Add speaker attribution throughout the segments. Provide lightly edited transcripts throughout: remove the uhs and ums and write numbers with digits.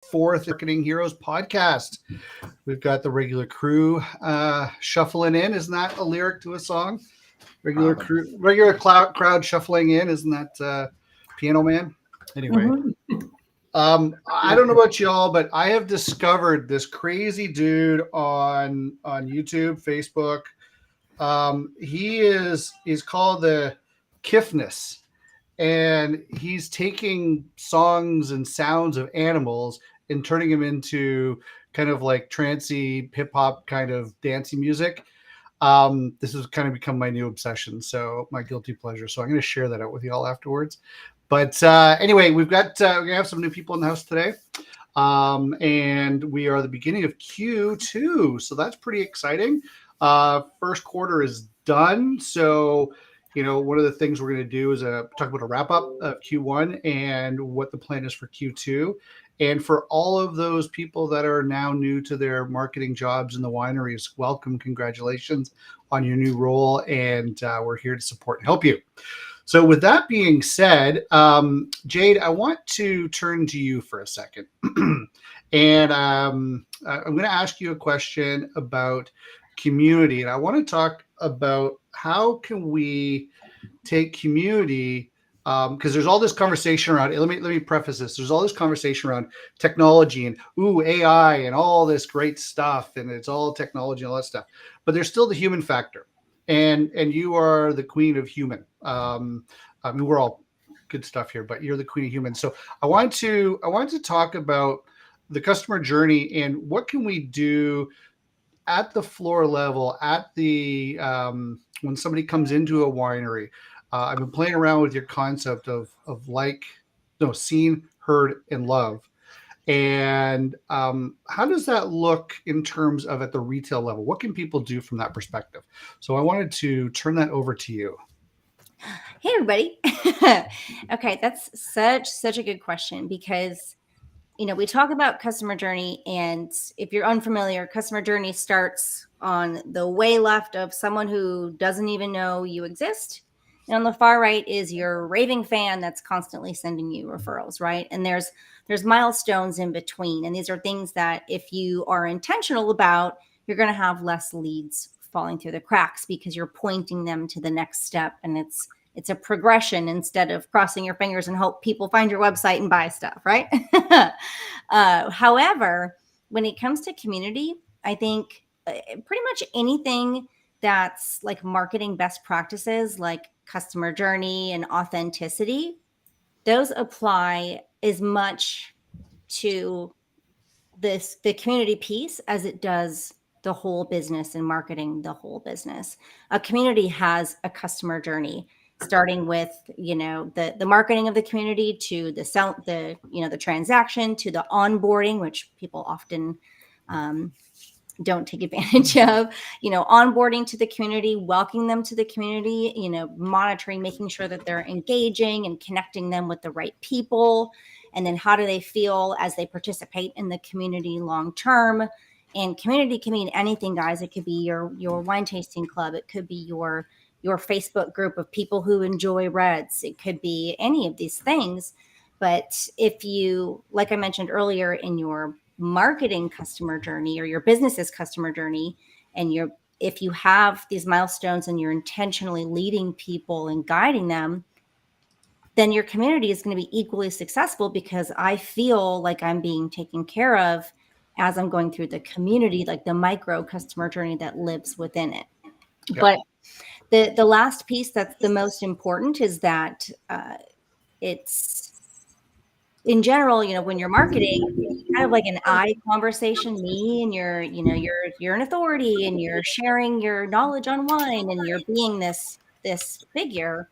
Speaker 1: fourth Marketing Heroes podcast. We've got the regular crew shuffling in. Isn't that a lyric to a song? Regular crowd shuffling in. Isn't that Piano Man? Anyway, I don't know about y'all, but I have discovered this crazy dude on YouTube, Facebook. He's called the Kiffness. And he's taking songs and sounds of animals and turning them into kind of like trancey hip hop kind of dancey music. This has kind of become my new obsession, so my guilty pleasure. So I'm going to share that out with you all afterwards. But anyway, we're going to have some new people in the house today. And we are the beginning of Q2. So that's pretty exciting. First quarter is done. So one of the things we're going to do is talk about a wrap up of Q1 and what the plan is for Q2. And for all of those people that are now new to their marketing jobs in the wineries, welcome, congratulations on your new role. And we're here to support and help you. So with that being said, Jade, I want to turn to you for a second. And I'm going to ask you a question about community. And I want to talk about how can we take community, because there's all this conversation around, let me preface this. There's all this conversation around technology and AI and all this great stuff. And it's all technology and all that stuff. But there's still the human factor. And you are the queen of human. I mean, we're all good stuff here, but you're the queen of human. So I want to talk about the customer journey and what can we do at the floor level, at the when somebody comes into a winery. I've been playing around with your concept of seen, heard, and love. And how does that look in terms of at the retail level? What can people do from that perspective? So I wanted to turn that over to you.
Speaker 2: Hey, everybody. Okay, that's such a good question because we talk about customer journey, and if you're unfamiliar, customer journey starts on the way left of someone who doesn't even know you exist. And on the far right is your raving fan that's constantly sending you referrals, right? And there's milestones in between. And these are things that if you are intentional about, you're going to have less leads falling through the cracks because you're pointing them to the next step. And it's a progression instead of crossing your fingers and hope people find your website and buy stuff, right? However, when it comes to community, I think pretty much anything that's like marketing best practices, like customer journey and authenticity, those apply as much to the community piece as it does the whole business and marketing the whole business. A community has a customer journey, starting with the marketing of the community to the transaction to the onboarding, which people often don't take advantage of, onboarding to the community, welcoming them to the community, monitoring, making sure that they're engaging and connecting them with the right people. And then how do they feel as they participate in the community long term? And community can mean anything, guys. It could be your wine tasting club. It could be your Facebook group of people who enjoy reds. It could be any of these things. But if you, like I mentioned earlier, in your marketing customer journey or your business's customer journey, and if you have these milestones and you're intentionally leading people and guiding them, then your community is going to be equally successful because I feel like I'm being taken care of as I'm going through the community, like the micro customer journey that lives within it. Yep. But the last piece that's the most important is that it's in general, when you're marketing, kind of like an I conversation, me and you're an authority and you're sharing your knowledge on wine and you're being this figure.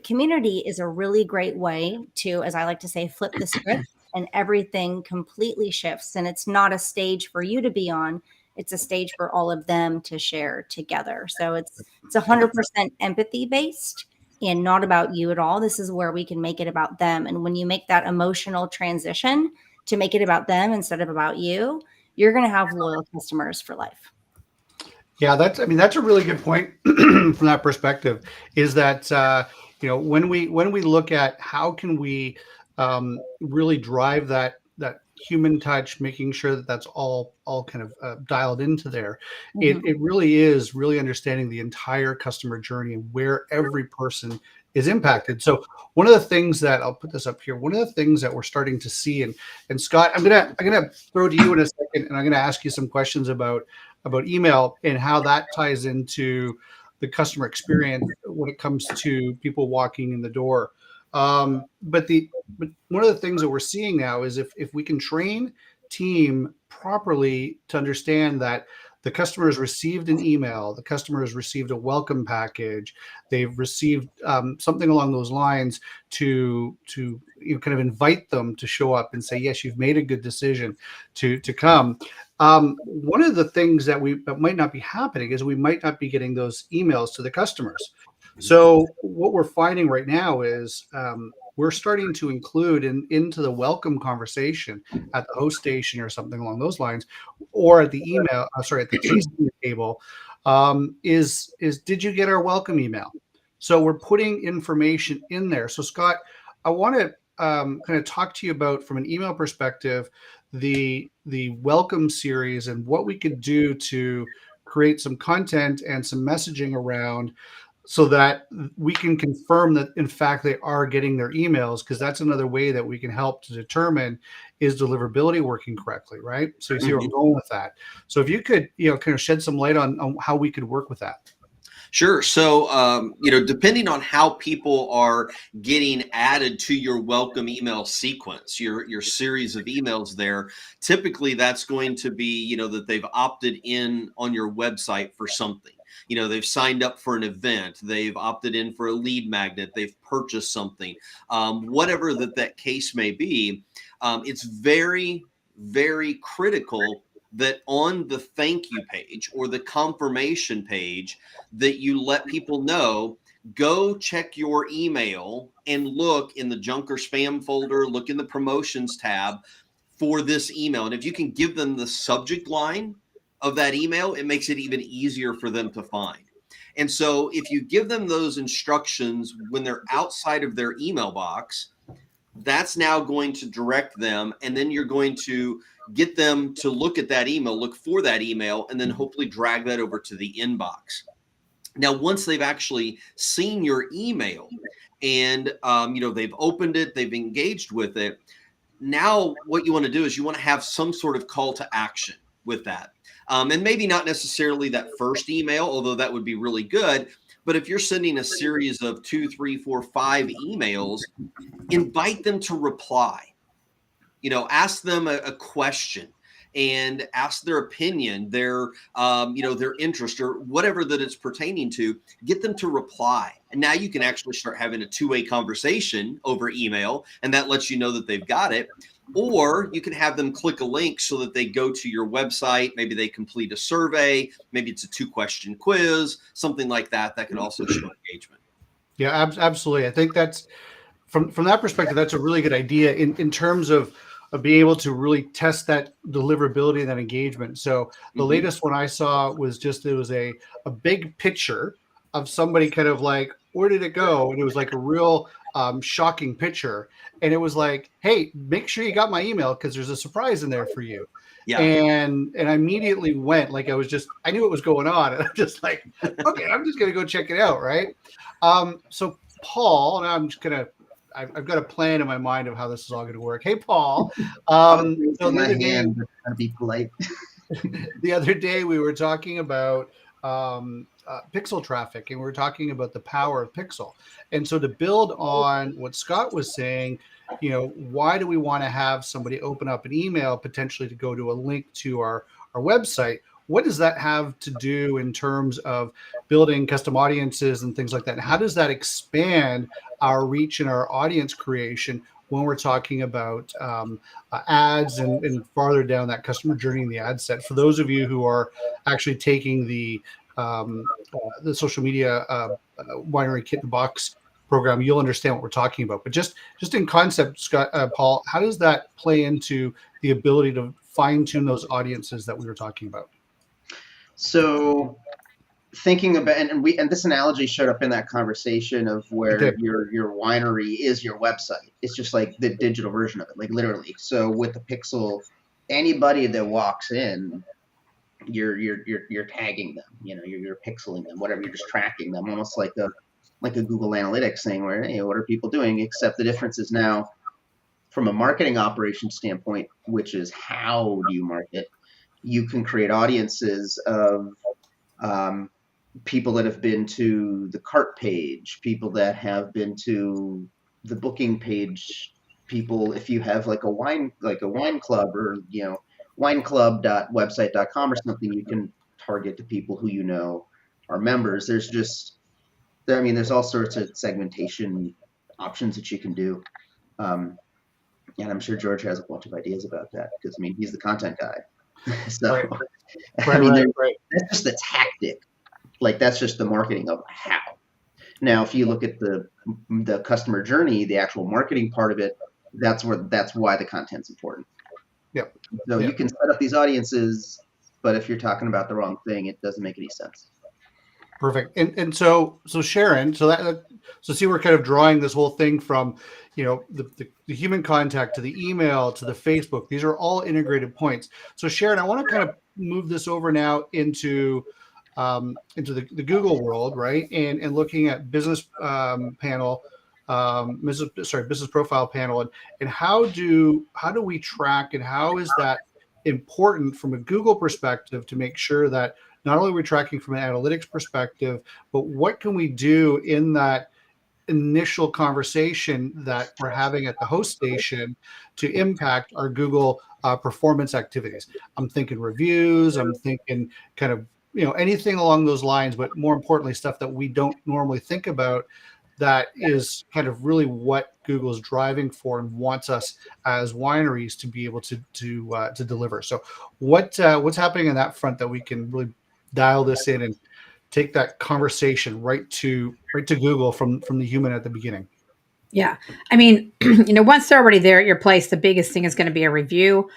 Speaker 2: Community is a really great way to, as I like to say, flip the script and everything completely shifts. And it's not a stage for you to be on. It's a stage for all of them to share together. So it's 100% empathy based and not about you at all. This is where we can make it about them. And when you make that emotional transition to make it about them instead of about you, you're going to have loyal customers for life.
Speaker 1: Yeah, that's a really good point from that perspective, is that, when we look at how can we really drive that human touch, making sure that that's all kind of dialed into there.
Speaker 2: Mhm.
Speaker 1: It really is really understanding the entire customer journey and where every person is impacted. So one of the things that I'll put this up here, one of the things that we're starting to see, and Scott, I'm gonna throw to you in a second, and I'm gonna ask you some questions about email and how that ties into the customer experience when it comes to people walking in the door. But one of the things that we're seeing now is if we can train team properly to understand that the customer has received an email, the customer has received a welcome package, they've received something along those lines to kind of invite them to show up and say, yes, you've made a good decision to come. One of the things that might not be happening is we might not be getting those emails to the customers. So what we're finding right now is we're starting to include into the welcome conversation at the host station or something along those lines, or at the at the tasting table, is did you get our welcome email? So we're putting information in there. So Scott, I want to kind of talk to you about, from an email perspective, the welcome series and what we could do to create some content and some messaging around, so that we can confirm that in fact they are getting their emails, because that's another way that we can help to determine, is deliverability working correctly, right? So you see where I'm going with that. So if you could, kind of shed some light on how we could work with that.
Speaker 3: Sure. So, depending on how people are getting added to your welcome email sequence, your series of emails there, typically that's going to be, that they've opted in on your website for something. They've signed up for an event, they've opted in for a lead magnet, they've purchased something, whatever that case may be. It's very, very critical that on the thank you page or the confirmation page, that you let people know, go check your email and look in the junk or spam folder, look in the promotions tab for this email. And if you can give them the subject line of that email, it makes it even easier for them to find. And so if you give them those instructions when they're outside of their email box, that's now going to direct them. And then you're going to get them to look at that email, look for that email, and then hopefully drag that over to the inbox. Now, once they've actually seen your email and, they've opened it, they've engaged with it, now what you want to do is you want to have some sort of call to action with that. And maybe not necessarily that first email, although that would be really good. But if you're sending a series of 2, 3, 4, 5 emails, invite them to reply. Ask them a question and ask their opinion, their interest, or whatever that it's pertaining to. Get them to reply. And now you can actually start having a two-way conversation over email, and that lets you know that they've got it. Or you can have them click a link so that they go to your website. Maybe they complete a survey. Maybe it's a 2-question quiz, something like that. That can also show engagement.
Speaker 1: Yeah, absolutely. I think that's, from that perspective, that's a really good idea in terms of being able to really test that deliverability and that engagement. So the latest one I saw was it was a big picture of somebody kind of like, where did it go? And it was like a real shocking picture. And it was like, hey, make sure you got my email, because there's a surprise in there for you. Yeah. And I immediately went, like, I knew what was going on. And I'm just like, okay, I'm just going to go check it out. Right. So Paul, and I've got a plan in my mind of how this is all going to work. Hey, Paul.
Speaker 4: So I'll be polite.
Speaker 1: The other day we were talking about pixel traffic, and we were talking about the power of pixel. And so to build on what Scott was saying, why do we want to have somebody open up an email potentially to go to a link to our website? What does that have to do in terms of building custom audiences and things like that? And how does that expand our reach and our audience creation when we're talking about ads and farther down that customer journey in the ad set? For those of you who are actually taking the social media winery kit in the box program, you'll understand what we're talking about. But just in concept, Scott, Paul, how does that play into the ability to fine tune those audiences that we were talking about?
Speaker 4: So thinking about, and this analogy showed up in that conversation of where your winery is your website. It's just like the digital version of it, like literally. So with the Pixel, anybody that walks in, you're tagging them, you're pixeling them, whatever, you're just tracking them, almost like a Google Analytics thing where, hey, what are people doing? Except the difference is now from a marketing operation standpoint, which is how do you market, you can create audiences of people that have been to the cart page, people that have been to the booking page, people, if you have like a wine club, or wineclub.website.com or something, you can target to people who are members. There's all sorts of segmentation options that you can do. And I'm sure George has a bunch of ideas about that, because he's the content guy. So
Speaker 1: right.
Speaker 4: That's just the tactic. Like, that's just the marketing of how. Now, if you look at the customer journey, the actual marketing part of it, that's why the content's important.
Speaker 1: Yep.
Speaker 4: So you can set up these audiences, but if you're talking about the wrong thing, it doesn't make any sense.
Speaker 1: Perfect. And so Sharon, so see, we're kind of drawing this whole thing from, the human contact to the email to the Facebook. These are all integrated points. So Sharon, I want to kind of move this over now into the Google world, right? And looking at business panel, business profile panel, and how do we track, and how is that important from a Google perspective to make sure that not only we're tracking from an analytics perspective, but what can we do in that initial conversation that we're having at the host station to impact our Google performance activities? I'm thinking reviews, I'm thinking kind of, anything along those lines, but more importantly, stuff that we don't normally think about, that is kind of really what Google's driving for and wants us as wineries to be able to deliver. So what's happening on that front that we can really dial this in and take that conversation right to Google from the human at the beginning?
Speaker 5: Yeah. Once they're already there at your place, the biggest thing is going to be a review,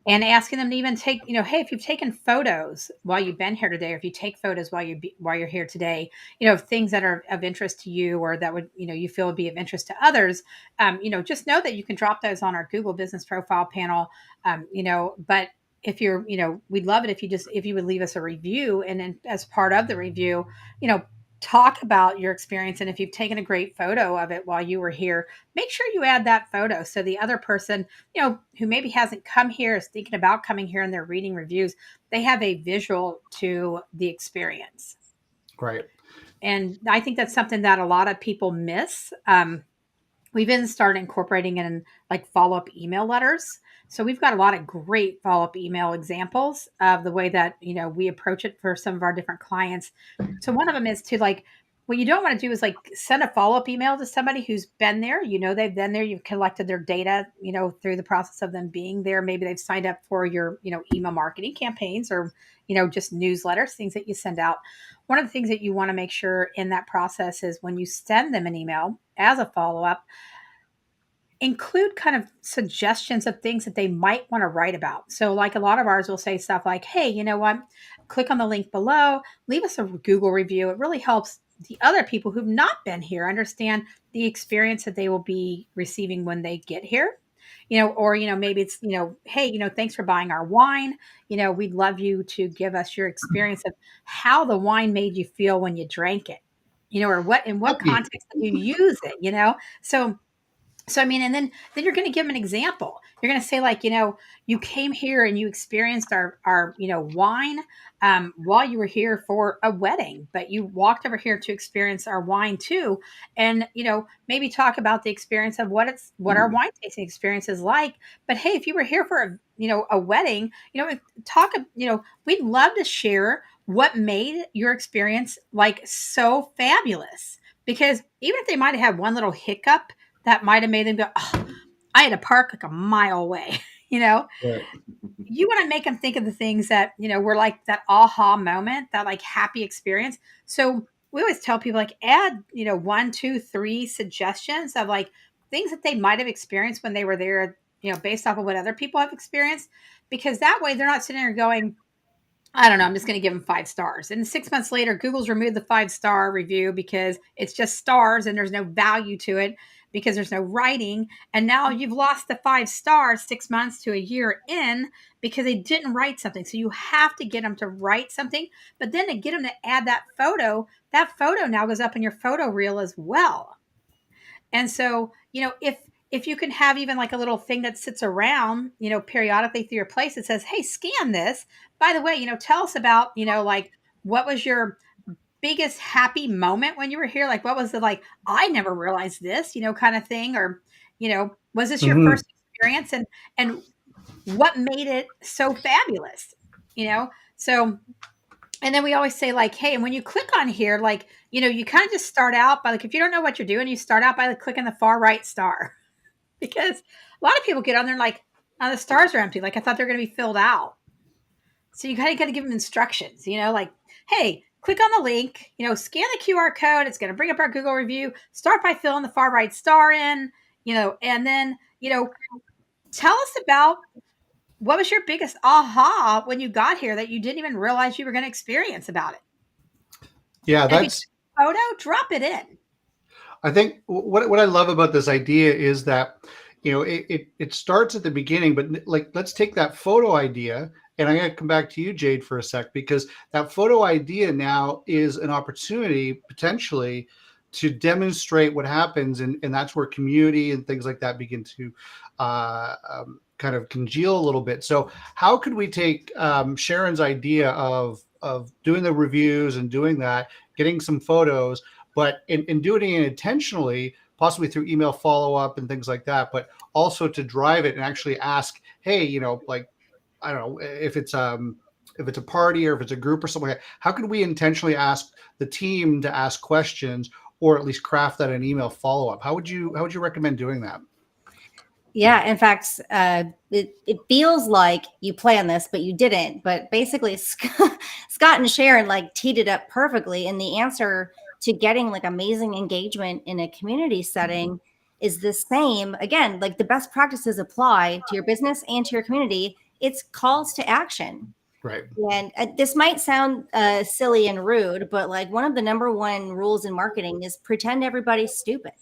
Speaker 5: and asking them to even take, hey, if you've taken photos while you've been here today, or if you take photos while you're here today, things that are of interest to you, or that would, you feel would be of interest to others, just know that you can drop those on our Google Business Profile panel. But if you're, we'd love it if you would leave us a review, and then as part of the review, talk about your experience. And if you've taken a great photo of it while you were here, make sure you add that photo, so the other person, who maybe hasn't come here, is thinking about coming here, and they're reading reviews, they have a visual to the experience.
Speaker 1: Right.
Speaker 5: And I think that's something that a lot of people miss. We've even started incorporating in like follow-up email letters. So we've got a lot of great follow-up email examples of the way that, we approach it for some of our different clients. So one of them is to, like, what you don't want to do is like send a follow-up email to somebody who's been there. They've been there, you've collected their data, through the process of them being there. Maybe they've signed up for your, email marketing campaigns, or, just newsletters, things that you send out. One of the things that you want to make sure in that process is, when you send them an email as a follow-up, include kind of suggestions of things that they might want to write about. So like, a lot of ours will say stuff like, hey, you know what? Click on the link below, leave us a Google review. It really helps the other people who've not been here understand the experience that they will be receiving when they get here. Or, maybe it's, hey, thanks for buying our wine. We'd love you to give us your experience of how the wine made you feel when you drank it, or in what context did you use it, So, and then you're going to give them an example. You're going to say, like, you came here and you experienced our wine while you were here for a wedding, but you walked over here to experience our wine too. And, maybe talk about the experience of what our wine tasting experience is like. But hey, if you were here for a wedding, we'd love to share what made your experience like so fabulous. Because even if they might have had one little hiccup, that might have made them go, oh, I had to park like a mile away,
Speaker 1: Right.
Speaker 5: You want to make them think of the things that, were like that aha moment, that like happy experience. So we always tell people, like, add, 1, 2, 3 suggestions of like things that they might have experienced when they were there, based off of what other people have experienced, because that way they're not sitting there going, I don't know, I'm just going to give them 5 stars. And 6 months later, Google's removed the 5-star review because it's just stars and there's no value to it because there's no writing. And now you've lost the 5 stars 6 months to a year in because they didn't write something. So you have to get them to write something, but then to get them to add that photo now goes up in your photo reel as well. And so, if you can have even like a little thing that sits around, periodically through your place that says, hey, scan this. By the way, tell us about, like what was your biggest happy moment when you were here? Like, what was the, like, I never realized this, kind of thing? Or, was this your first experience? And what made it so fabulous? So, and then we always say, like, hey, and when you click on here, like, you kind of just start out by, like, if you don't know what you're doing, you start out by like clicking the far right star. Because a lot of people get on there and like, oh, the stars are empty. Like, I thought they were going to be filled out. So you kind of got to give them instructions, like, hey, click on the link, scan the QR code. It's going to bring up our Google review. Start by filling the far right star in, and then, tell us about what was your biggest aha when you got here that you didn't even realize you were going to experience about it.
Speaker 1: Yeah,
Speaker 5: and
Speaker 1: that's
Speaker 5: photo. Drop it in.
Speaker 1: I think what I love about this idea is that, it starts at the beginning, but like, let's take that photo idea, and I'm going to come back to you, Jade, for a sec, because that photo idea now is an opportunity potentially to demonstrate what happens. And that's where community and things like that begin to kind of congeal a little bit. So how could we take Sharon's idea of doing the reviews and doing that, getting some photos, but in doing it intentionally, possibly through email follow-up and things like that, but also to drive it and actually ask, hey, like, I don't know, if it's a party or if it's a group or something like that, how could we intentionally ask the team to ask questions, or at least craft that in email follow-up? How would you recommend doing that?
Speaker 2: Yeah, in fact, it feels like you planned this, but you didn't. But basically, Scott and Sharon like teed it up perfectly. And the answer to getting like amazing engagement in a community setting is the same. Again, like the best practices apply to your business and to your community. It's calls to action.
Speaker 1: Right.
Speaker 2: And this might sound silly and rude, but like one of the number one rules in marketing is pretend everybody's stupid.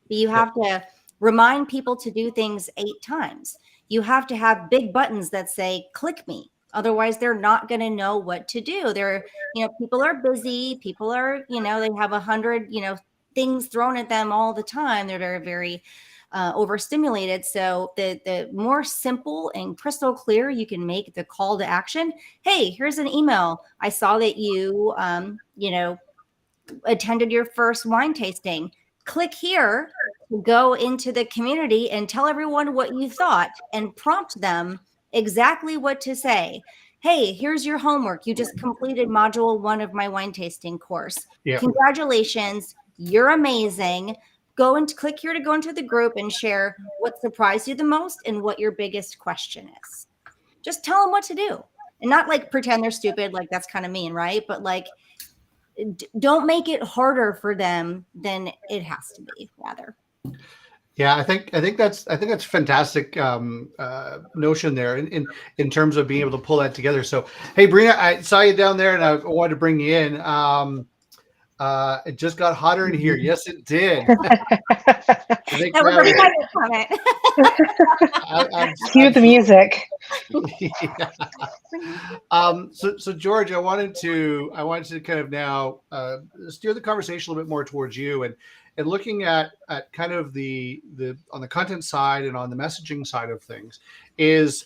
Speaker 2: You have to remind people to do things 8 times. You have to have big buttons that say, click me. Otherwise, they're not going to know what to do. People are busy. People are, they have 100, things thrown at them all the time. They're very, very overstimulated. So the more simple and crystal clear you can make the call to action. Hey, here's an email. I saw that you, attended your first wine tasting. Click here to go into the community and tell everyone what you thought and prompt them exactly what to say. Hey, here's your homework. You just completed module 1 of my wine tasting course.
Speaker 1: Yeah.
Speaker 2: Congratulations. You're amazing. Go and click here to go into the group and share what surprised you the most and what your biggest question is. Just tell them what to do and not like pretend they're stupid. Like that's kind of mean, right? But like, don't make it harder for them than it has to be, rather.
Speaker 1: Yeah, I think that's fantastic notion there in terms of being able to pull that together. So, hey, Brina, I saw you down there, and I wanted to bring you in. It just got hotter in here. Yes, it did.
Speaker 2: That was a private comment.
Speaker 6: Cue the music.
Speaker 1: Yeah. So George, I wanted to kind of now steer the conversation a little bit more towards you and looking at kind of the on the content side and on the messaging side of things is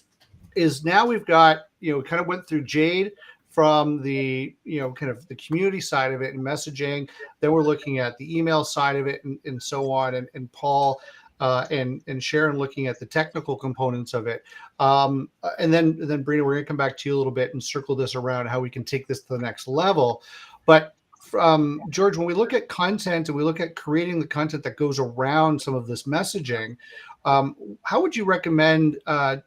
Speaker 1: now we've got, kind of went through Jade from the, kind of the community side of it and messaging. Then we're looking at the email side of it and so on. And Paul and Sharon looking at the technical components of it. And then Brina, we're going to come back to you a little bit and circle this around how we can take this to the next level. But George, when we look at content and we look at creating the content that goes around some of this messaging, how would you recommend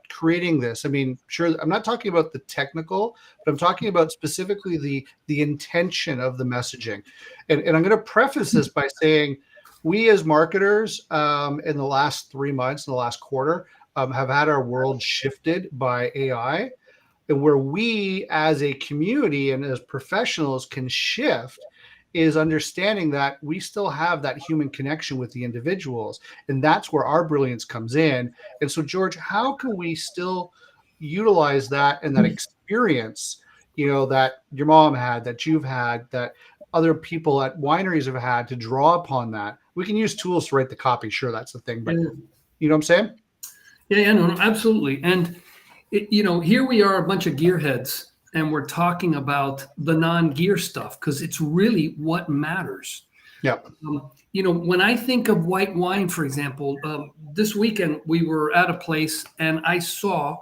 Speaker 1: creating this? I mean, sure, I'm not talking about the technical, but I'm talking about specifically the intention of the messaging. And I'm going to preface this by saying we as marketers in the last 3 months, in the last quarter, have had our world shifted by AI. And where we as a community and as professionals can shift is understanding that we still have that human connection with the individuals. And that's where our brilliance comes in. And so, George, how can we still utilize that and that experience, that your mom had, that you've had, that other people at wineries have had, to draw upon that? We can use tools to write the copy. Sure, that's the thing. But you know what I'm saying?
Speaker 6: Yeah, no, absolutely. And, here we are, a bunch of gearheads, and we're talking about the non-gear stuff because it's really what matters.
Speaker 1: Yeah.
Speaker 6: When I think of white wine, for example, this weekend we were at a place and I saw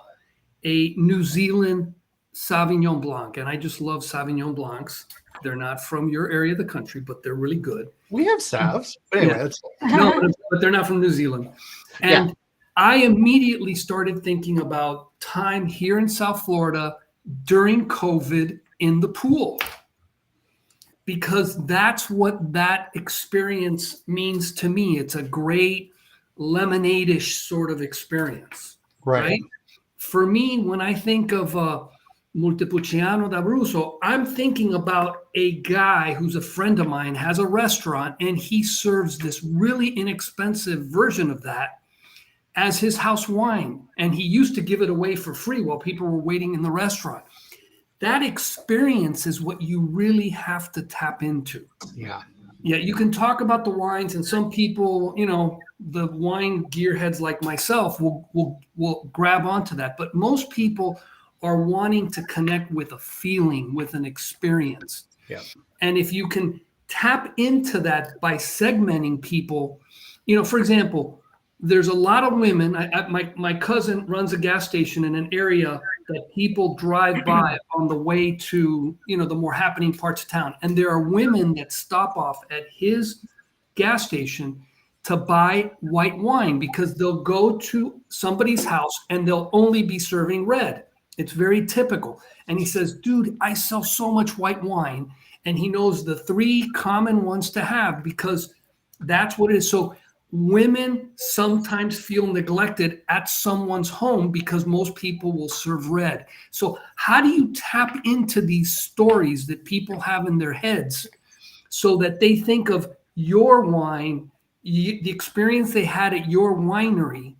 Speaker 6: a New Zealand Sauvignon Blanc, and I just love Sauvignon Blancs. They're not from your area of the country, but they're really good.
Speaker 1: We have Savs, but anyway,
Speaker 6: but they're not from New Zealand. And I immediately started thinking about time here in South Florida during COVID in the pool, because that's what that experience means to me. It's a great lemonade-ish sort of experience, right? For me, when I think of Montepulciano d'Abruzzo, I'm thinking about a guy who's a friend of mine, has a restaurant, and he serves this really inexpensive version of that as his house wine. And he used to give it away for free while people were waiting in the restaurant. That experience is what you really have to tap into.
Speaker 1: Yeah.
Speaker 6: Yeah, you can talk about the wines, and some people, the wine gearheads like myself will grab onto that. But most people are wanting to connect with a feeling, with an experience.
Speaker 1: Yeah.
Speaker 6: And if you can tap into that by segmenting people, for example, there's a lot of women. My cousin runs a gas station in an area that people drive by on the way to, the more happening parts of town. And there are women that stop off at his gas station to buy white wine because they'll go to somebody's house and they'll only be serving red. It's very typical. And he says, dude, I sell so much white wine. And he knows the 3 common ones to have because that's what it is. So women sometimes feel neglected at someone's home because most people will serve red. So how do you tap into these stories that people have in their heads so that they think of your wine, the experience they had at your winery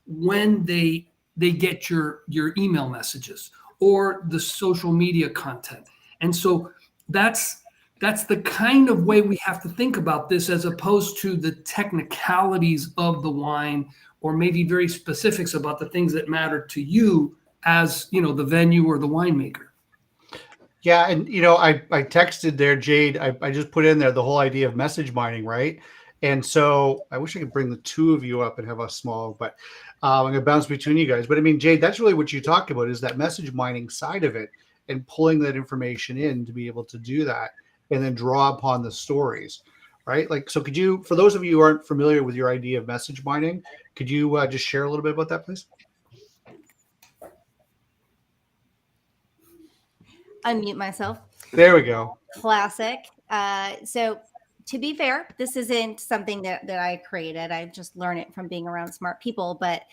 Speaker 6: when they get your email messages or the social media content? And so that's the kind of way we have to think about this, as opposed to the technicalities of the wine, or maybe very specifics about the things that matter to you as, the venue or the winemaker.
Speaker 1: Yeah. And, I texted there, Jade, I just put in there the whole idea of message mining, right? And so I wish I could bring the 2 of you up and have a small, but I'm going to bounce between you guys. But I mean, Jade, that's really what you talk about, is that message mining side of it and pulling that information in to be able to do that and then draw upon the stories, right? Like, so could you, for those of you who aren't familiar with your idea of message mining, could you just share a little bit about that, please?
Speaker 2: Unmute myself.
Speaker 1: There we go.
Speaker 2: Classic. So to be fair, this isn't something that I created. I just learned it from being around smart people. But,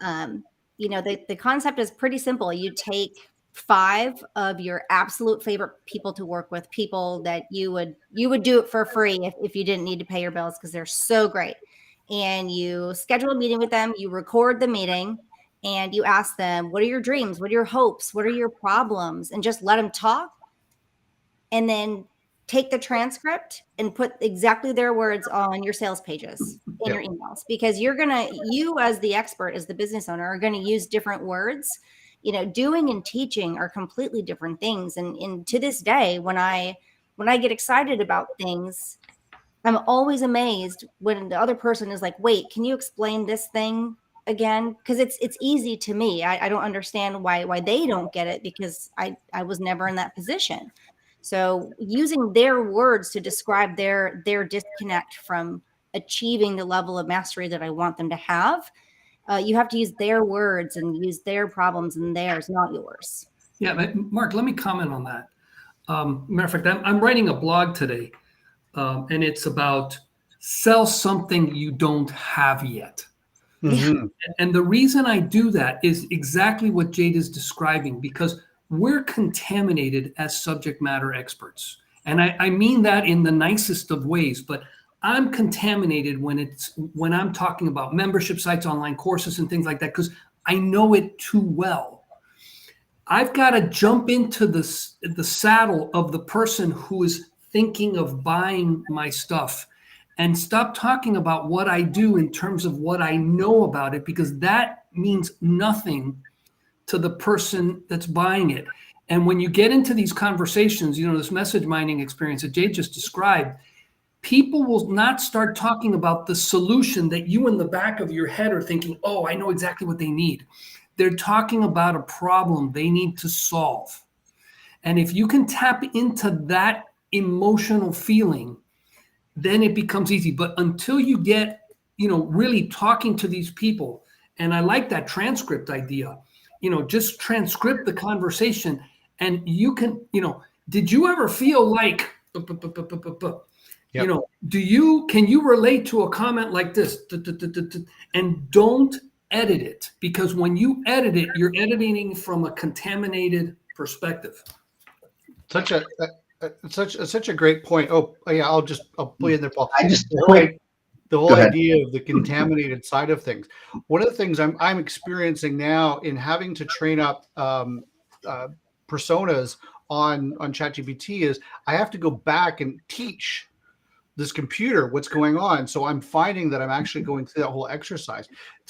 Speaker 2: the concept is pretty simple. You take 5 of your absolute favorite people to work with, people that you would do it for free if you didn't need to pay your bills because they're so great. And you schedule a meeting with them, you record the meeting, and you ask them, what are your dreams? What are your hopes? What are your problems? And just let them talk. And then take the transcript and put exactly their words on your sales pages in your emails, because you as the expert, as the business owner, are going to use different words. Doing and teaching are completely different things. And to this day, when I get excited about things, I'm always amazed when the other person is like, wait, can you explain this thing again? Because it's easy to me. I don't understand why they don't get it, because I was never in that position. So using their words to describe their disconnect from achieving the level of mastery that I want them to have, you have to use their words and use their problems and theirs, not yours.
Speaker 6: Yeah, Mark, let me comment on that. Matter of fact, I'm writing a blog today, and it's about sell something you don't have yet.
Speaker 1: Mm-hmm.
Speaker 6: And the reason I do that is exactly what Jade is describing, because we're contaminated as subject matter experts. And I mean that in the nicest of ways, but I'm contaminated when I'm talking about membership sites, online courses, and things like that, because I know it too well. I've got to jump into the saddle of the person who is thinking of buying my stuff and stop talking about what I do in terms of what I know about it, because that means nothing to the person that's buying it. And when you get into these conversations, this message mining experience that Jay just described, people will not start talking about the solution that you in the back of your head are thinking, oh, I know exactly what they need. They're talking about a problem they need to solve. And if you can tap into that emotional feeling, then it becomes easy. But until you get, really talking to these people, and I like that transcript idea, just transcript the conversation, and you can, did you ever feel like,
Speaker 1: Yep.
Speaker 6: can you relate to a comment like this? And don't edit it, because when you edit it, you're editing from a contaminated perspective.
Speaker 1: Such a great point. Oh yeah, I'll put you in there, Paul. The whole idea of the contaminated side of things. One of the things I'm experiencing now in having to train up personas on ChatGPT is I have to go back and teach this computer what's going on. So I'm finding that I'm actually going through that whole exercise.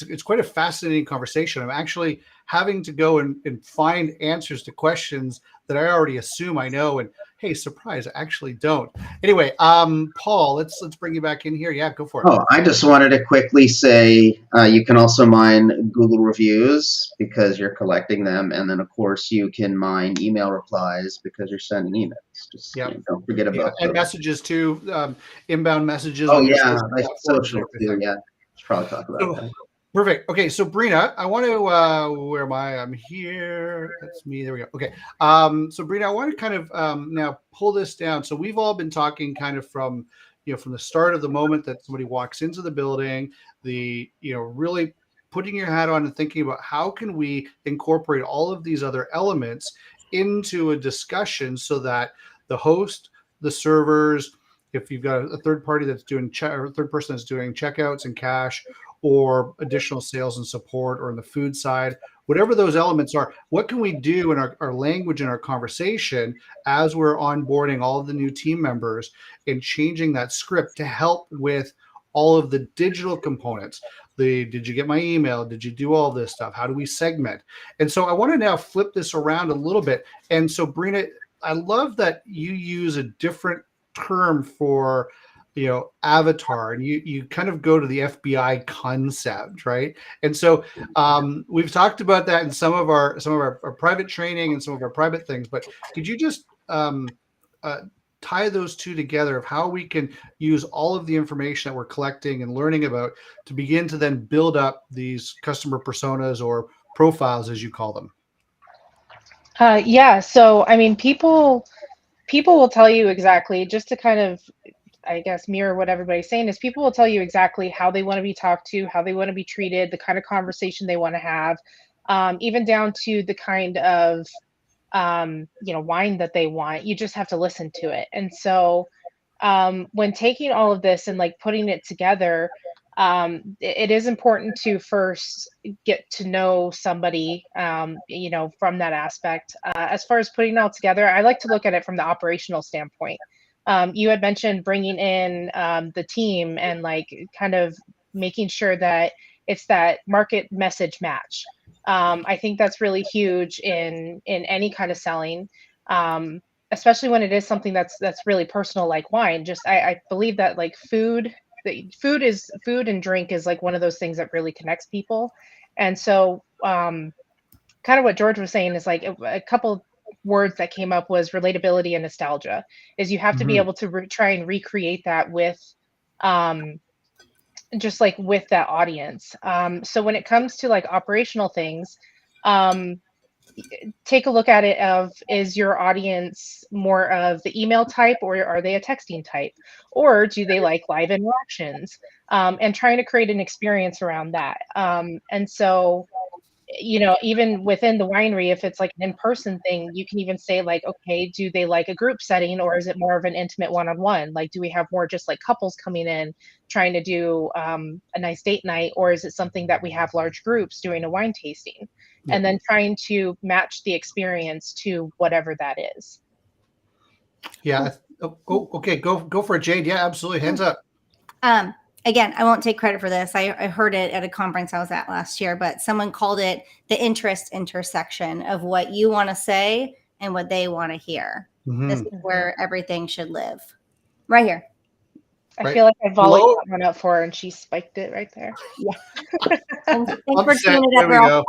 Speaker 1: It's quite a fascinating conversation. I'm actually having to go and find answers to questions that I already assume I know. And hey, surprise, I actually don't. Anyway, Paul, let's bring you back in here. Yeah, go for it.
Speaker 4: Oh, I just wanted to quickly say you can also mine Google reviews because you're collecting them. And then, of course, you can mine email replies because you're sending emails. Just don't forget about
Speaker 1: and messages too, inbound messages.
Speaker 4: Oh, yeah, social too. Yeah, should probably talk about that.
Speaker 1: Perfect. Okay, so Brina, I want to where am I? I'm here. That's me. There we go. Okay. So Brina, I want to kind of now pull this down. So we've all been talking kind of from from the start of the moment that somebody walks into the building, really putting your hat on and thinking about how can we incorporate all of these other elements into a discussion so that the host, the servers, if you've got a third party that's doing or a third person that's doing checkouts and cash, or additional sales and support, or in the food side, whatever those elements are, what can we do in our language and our conversation as we're onboarding all of the new team members and changing that script to help with all of the digital components? Did you get my email? Did you do all this stuff? How do we segment? And so I want to now flip this around a little bit. And so Brina, I love that you use a different term for avatar, and you kind of go to the FBI concept, right? And so we've talked about that in some of our private training and some of our private things, but could you just tie those two together of how we can use all of the information that we're collecting and learning about to begin to then build up these customer personas or profiles, as you call them?
Speaker 7: Yeah, so I mean, people will tell you exactly, just to kind of, I guess, mirror what everybody's saying, is people will tell you exactly how they want to be talked to, how they want to be treated, the kind of conversation they want to have, even down to the kind of wine that they want. You just have to listen to it. And so when taking all of this and like putting it together, it is important to first get to know somebody, from that aspect. As far as putting it all together, I like to look at it from the operational standpoint. You had mentioned bringing in the team and like kind of making sure that it's that market message match. I think that's really huge in any kind of selling, especially when it is something that's really personal, like wine. Just I believe that like food and drink is like one of those things that really connects people. And so kind of what George was saying is like a couple words that came up was relatability and nostalgia. Is you have to be able to try and recreate that with just like with that audience. So when it comes to like operational things, take a look at it of, is your audience more of the email type, or are they a texting type, or do they like live interactions, and trying to create an experience around that. And so even within the winery, if it's like an in-person thing, you can even say like, okay, do they like a group setting, or is it more of an intimate one-on-one? Like, do we have more just like couples coming in trying to do a nice date night, or is it something that we have large groups doing a wine tasting? And then trying to match the experience to whatever that is.
Speaker 1: Yeah. Okay. Go for it, Jade. Yeah, absolutely. Hands up.
Speaker 2: Again, I won't take credit for this. I heard it at a conference I was at last year, but someone called it the interest intersection of what you want to say and what they want to hear.
Speaker 1: Mhm.
Speaker 2: This is where everything should live. Right here.
Speaker 7: I feel like I volleyed that one up for her and she spiked it right there.
Speaker 2: Yeah. Thanks for
Speaker 1: Upset.
Speaker 2: tuning it up,
Speaker 1: There we
Speaker 2: girl.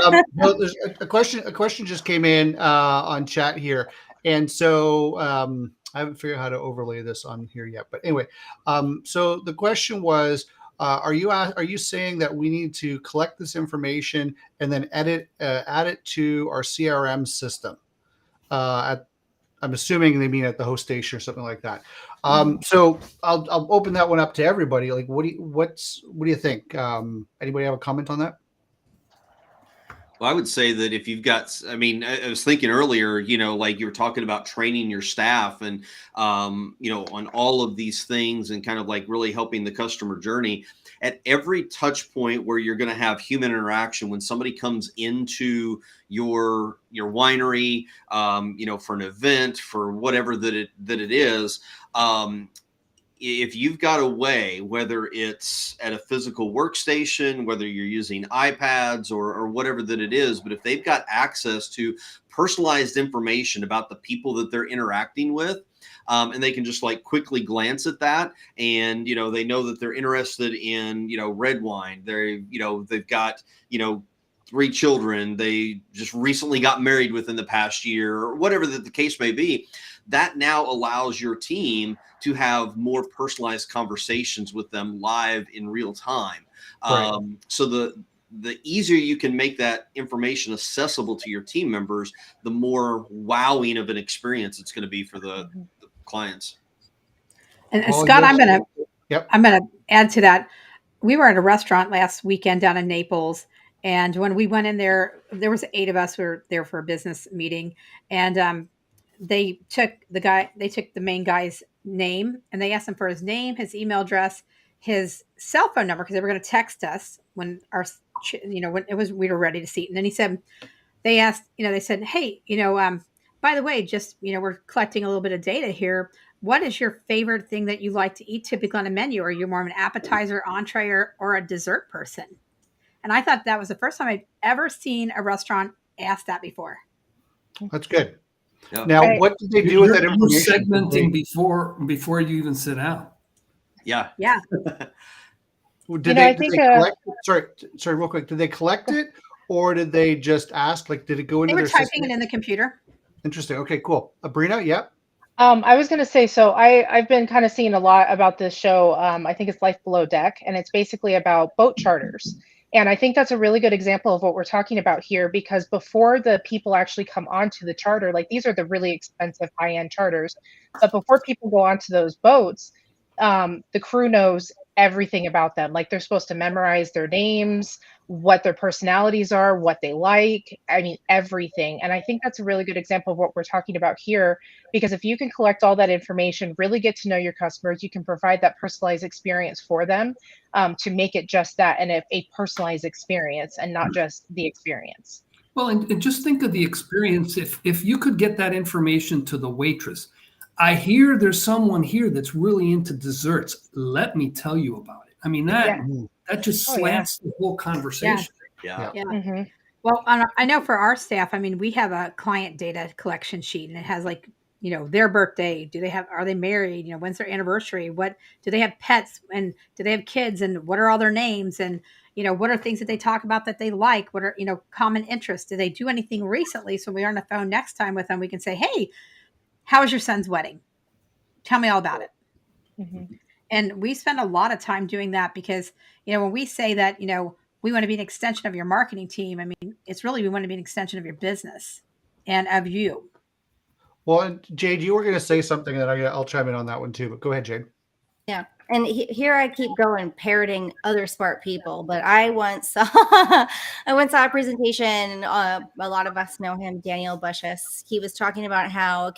Speaker 1: go. No, there's a question just came in on chat here, and so I haven't figured out how to overlay this on here yet. But anyway, so the question was, are you saying that we need to collect this information and then add it to our CRM system? I'm assuming they mean at the host station or something like that. So I'll open that one up to everybody. Like, what do you think? Anybody have a comment on that?
Speaker 3: Well, I would say that if you've got, I mean, I was thinking earlier, like you were talking about training your staff and, on all of these things and kind of like really helping the customer journey at every touch point where you're going to have human interaction when somebody comes into your winery, for an event, for whatever that it is. If you've got a way, whether it's at a physical workstation, whether you're using iPads or whatever that it is, but if they've got access to personalized information about the people that they're interacting with, and they can just like quickly glance at that, and they know that they're interested in red wine. They've got 3 children. They just recently got married within the past year, or whatever that the case may be. That now allows your team to have more personalized conversations with them live in real time.
Speaker 1: Right.
Speaker 3: So the easier you can make that information accessible to your team members, the more wowing of an experience it's going to be for the clients.
Speaker 5: And Scott, I'm going to add to that. We were at a restaurant last weekend down in Naples. And when we went in there was 8 of us who were there for a business meeting. And they took the main guy's name, and they asked him for his name, his email address, his cell phone number, because they were going to text us when when we were ready to seat. And then they said, hey, by the way, just, we're collecting a little bit of data here. What is your favorite thing that you like to eat typically on a menu? Are you more of an appetizer, entree, or a dessert person? And I thought that was the first time I'd ever seen a restaurant ask that before.
Speaker 1: That's good.
Speaker 3: Yeah.
Speaker 1: Now, what did they do with that information?
Speaker 6: You're segmenting before you even sit out.
Speaker 3: Yeah.
Speaker 5: Yeah.
Speaker 1: Sorry, real quick. Did they collect it, or did they just ask? Like, did it go into their system?
Speaker 5: They were typing it in the computer.
Speaker 1: Interesting. Okay, cool. Abrina, yep.
Speaker 7: I was going to say, so I've been kind of seeing a lot about this show. I think it's Life Below Deck, and it's basically about boat charters. And I think that's a really good example of what we're talking about here, because before the people actually come onto the charter, like these are the really expensive high-end charters, but before people go onto those boats, the crew knows everything about them. Like they're supposed to memorize their names, what their personalities are, what they like. I mean, everything. And I think that's a really good example of what we're talking about here, because if you can collect all that information, really get to know your customers, you can provide that personalized experience for them, to make it just that, and a personalized experience and not just the experience.
Speaker 6: Well, and just think of the experience. If you could get that information to the waitress, I hear there's someone here that's really into desserts. Let me tell you about it. I mean, that just slants the whole conversation.
Speaker 3: Yeah.
Speaker 7: Mm-hmm.
Speaker 5: Well, I know for our staff, I mean, we have a client data collection sheet, and it has like, their birthday. Are they married? When's their anniversary? What do they have pets, and do they have kids, and what are all their names? And, what are things that they talk about that they like? What are, common interests? Do they do anything recently? So we are on the phone next time with them, we can say, hey, how was your son's wedding? Tell me all about it.
Speaker 7: Mm-hmm.
Speaker 5: And we spend a lot of time doing that because, when we say that, we want to be an extension of your marketing team, I mean, it's really, we want to be an extension of your business and of you.
Speaker 1: Well, Jade, you were going to say something that I'll chime in on that one too, but go ahead, Jade.
Speaker 2: Yeah. and here I keep going parroting other smart people, but I once saw a presentation. A lot of us know him, Daniel Bushess. He was talking about how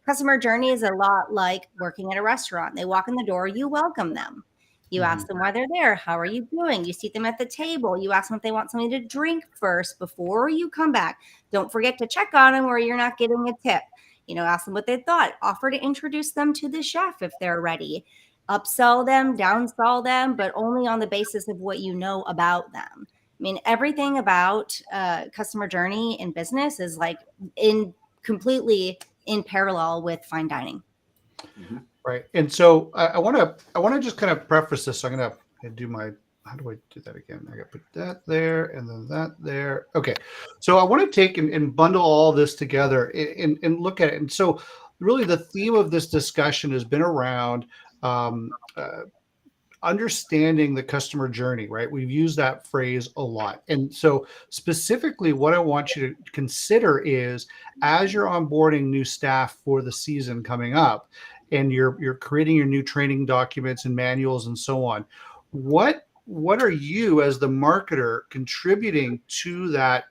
Speaker 2: customer journey is a lot like working at a restaurant. They walk in the door, you welcome them. You ask them why they're there. How are you doing? You seat them at the table. You ask them if they want something to drink first before you come back. Don't forget to check on them or you're not getting a tip. Ask them what they thought. Offer to introduce them to the chef if they're ready. Upsell them, downsell them, but only on the basis of what you know about them. I mean, everything about customer journey in business is like completely in parallel with fine dining.
Speaker 1: Right. And so I want to just kind of preface this. So I'm going to do how do I do that again? I got to put that there and then that there. Okay. So I want to take and bundle all this together and look at it. And so really the theme of this discussion has been around understanding the customer journey, right? We've used that phrase a lot. And so specifically what I want you to consider is as you're onboarding new staff for the season coming up and you're creating your new training documents and manuals and so on, what are you as the marketer contributing to that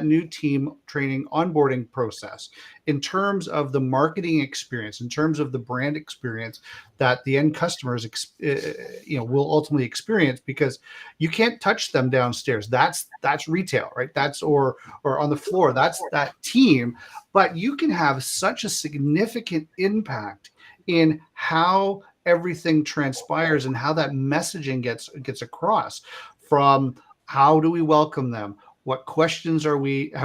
Speaker 1: new team training onboarding process in terms of the marketing experience, in terms of the brand experience that the end customers will ultimately experience, because you can't touch them downstairs. That's retail, right? That's or on the floor, that's that team, but you can have such a significant impact in how everything transpires and how that messaging gets across. From how do we welcome them? What questions have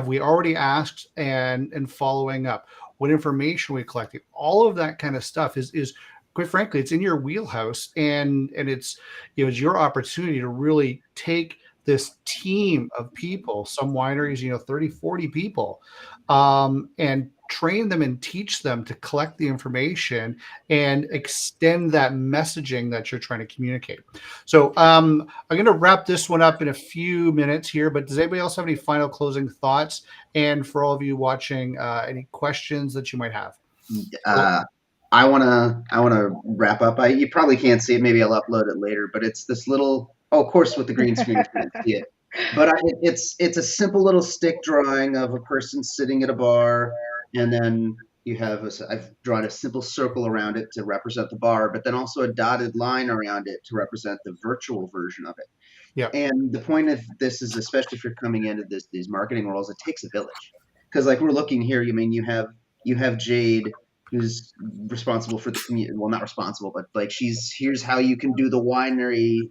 Speaker 1: we already asked and following up? What information are we collecting? All of that kind of stuff is quite frankly, it's in your wheelhouse, and it's it's your opportunity to really take this team of people, some wineries, 30, 40 people, and train them and teach them to collect the information and extend that messaging that you're trying to communicate. So I'm going to wrap this one up in a few minutes here, but does anybody else have any final closing thoughts? And for all of you watching, any questions that you might have?
Speaker 4: I want to wrap up. You probably can't see it. Maybe I'll upload it later, but it's this little, of course, with the green screen, you can't see it. But it's a simple little stick drawing of a person sitting at a bar, and then you have I've drawn a simple circle around it to represent the bar, but then also a dotted line around it to represent the virtual version of it. Yeah. And the point of this is, especially if you're coming into these marketing roles, it takes a village. Because like we're looking here, you have Jade, who's responsible for the community. Well, not responsible, but like here's how you can do the winery.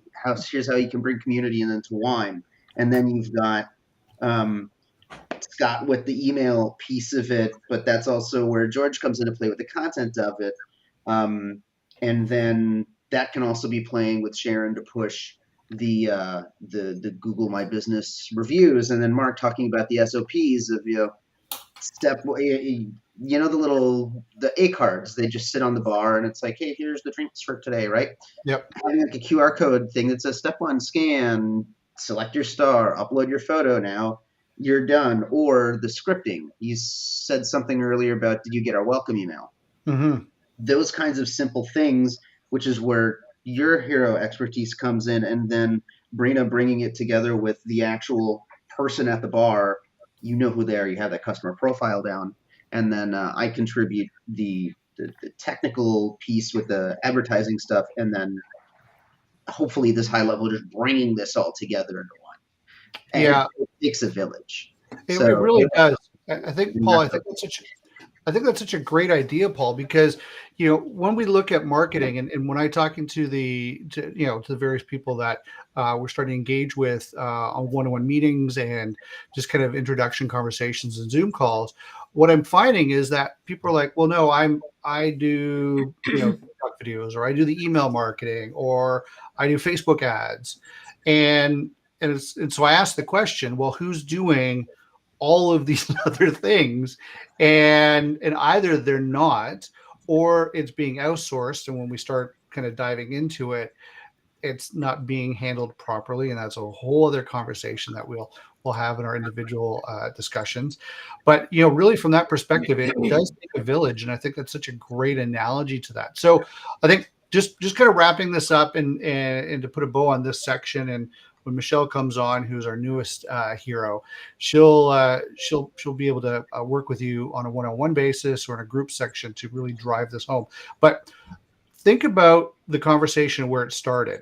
Speaker 4: Here's how you can bring community into wine. And then you've got Scott with the email piece of it, but that's also where George comes into play with the content of it. And then that can also be playing with Sharon to push the Google My Business reviews, and then Mark talking about the SOPs of the A cards. They just sit on the bar and it's like, hey, here's the drinks for today, right? Yep. Having like a QR code thing that says step 1, scan, select your star, upload your photo, now you're done. Or the scripting. You said something earlier about, did you get our welcome email? Mm-hmm. Those kinds of simple things, which is where your hero expertise comes in, and then Brina bringing it together with the actual person at the bar. You know who they are. You have that customer profile down. And then I contribute the technical piece with the advertising stuff, and then hopefully this high level, just bringing this all together into one. And yeah, it takes a village.
Speaker 1: It really does. I think, Paul, I think that's such a great idea, Paul, because when we look at marketing and when I'm talking to the various people that we're starting to engage with on one-on-one meetings and just kind of introduction conversations and Zoom calls, what I'm finding is that people are like, well, no, I do TikTok videos, or I do the email marketing, or I do Facebook ads, and so I asked the question, well, who's doing all of these other things? And either they're not, or it's being outsourced. And when we start kind of diving into it, it's not being handled properly. And that's a whole other conversation that we'll have in our individual discussions. But, really from that perspective, it does take a village. And I think that's such a great analogy to that. So I think just kind of wrapping this up and to put a bow on this section. And when Michelle comes on, who's our newest hero, she'll be able to work with you on a one-on-one basis or in a group section to really drive this home. But think about the conversation where it started.